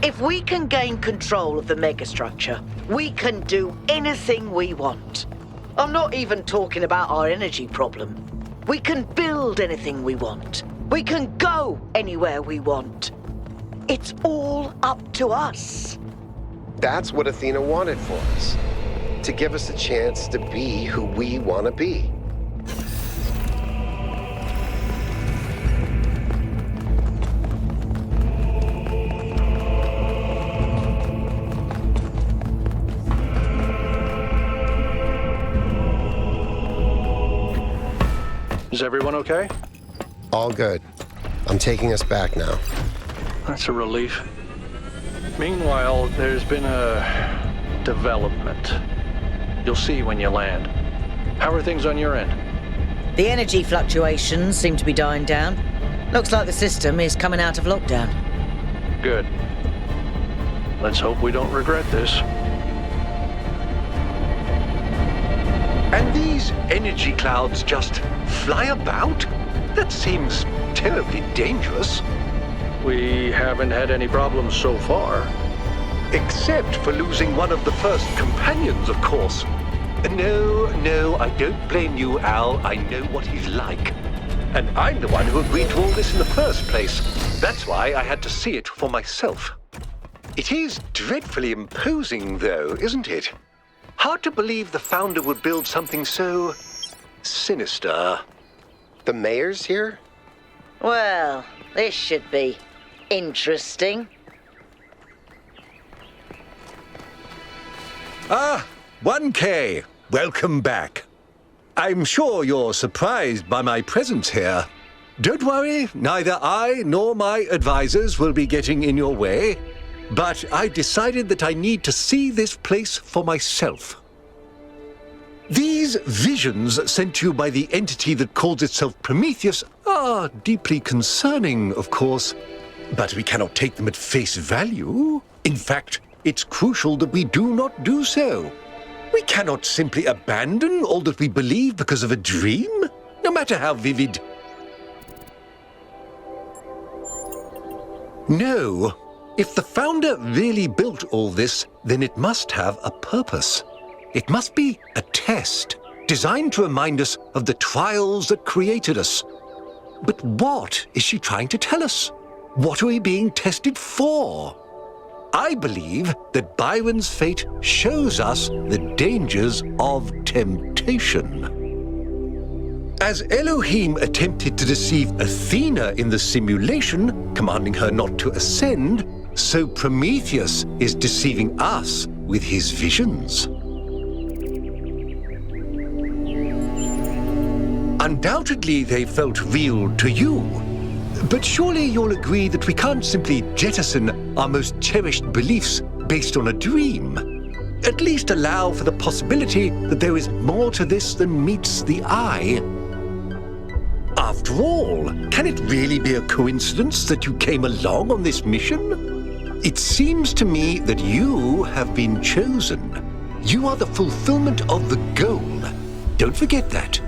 If we can gain control of the megastructure, we can do anything we want. I'm not even talking about our energy problem. We can build anything we want. We can go anywhere we want. It's all up to us. That's what Athena wanted for us. To give us a chance to be who we want to be. Is everyone okay? All good. I'm taking us back now. That's a relief. Meanwhile, there's been a development. You'll see when you land. How are things on your end? The energy fluctuations seem to be dying down. Looks like the system is coming out of lockdown. Good. Let's hope we don't regret this. And these energy clouds just fly about? That seems terribly dangerous. We haven't had any problems so far. Except for losing one of the first companions, of course. No, I don't blame you, Al. I know what he's like. And I'm the one who agreed to all this in the first place. That's why I had to see it for myself. It is dreadfully imposing, though, isn't it? Hard to believe the founder would build something so sinister. The mayor's here? Well, this should be interesting. Ah, 1K. Welcome back. I'm sure you're surprised by my presence here. Don't worry, neither I nor my advisors will be getting in your way. But I decided that I need to see this place for myself. These visions sent to you by the entity that calls itself Prometheus are deeply concerning, of course, but we cannot take them at face value. In fact, it's crucial that we do not do so. We cannot simply abandon all that we believe because of a dream, no matter how vivid. No. If the founder really built all this, then it must have a purpose. It must be a test, designed to remind us of the trials that created us. But what is she trying to tell us? What are we being tested for? I believe that Byron's fate shows us the dangers of temptation. As Elohim attempted to deceive Athena in the simulation, commanding her not to ascend, so Prometheus is deceiving us with his visions. Undoubtedly, they felt real to you. But surely you'll agree that we can't simply jettison our most cherished beliefs based on a dream. At least allow for the possibility that there is more to this than meets the eye. After all, can it really be a coincidence that you came along on this mission? It seems to me that you have been chosen. You are the fulfillment of the goal. Don't forget that.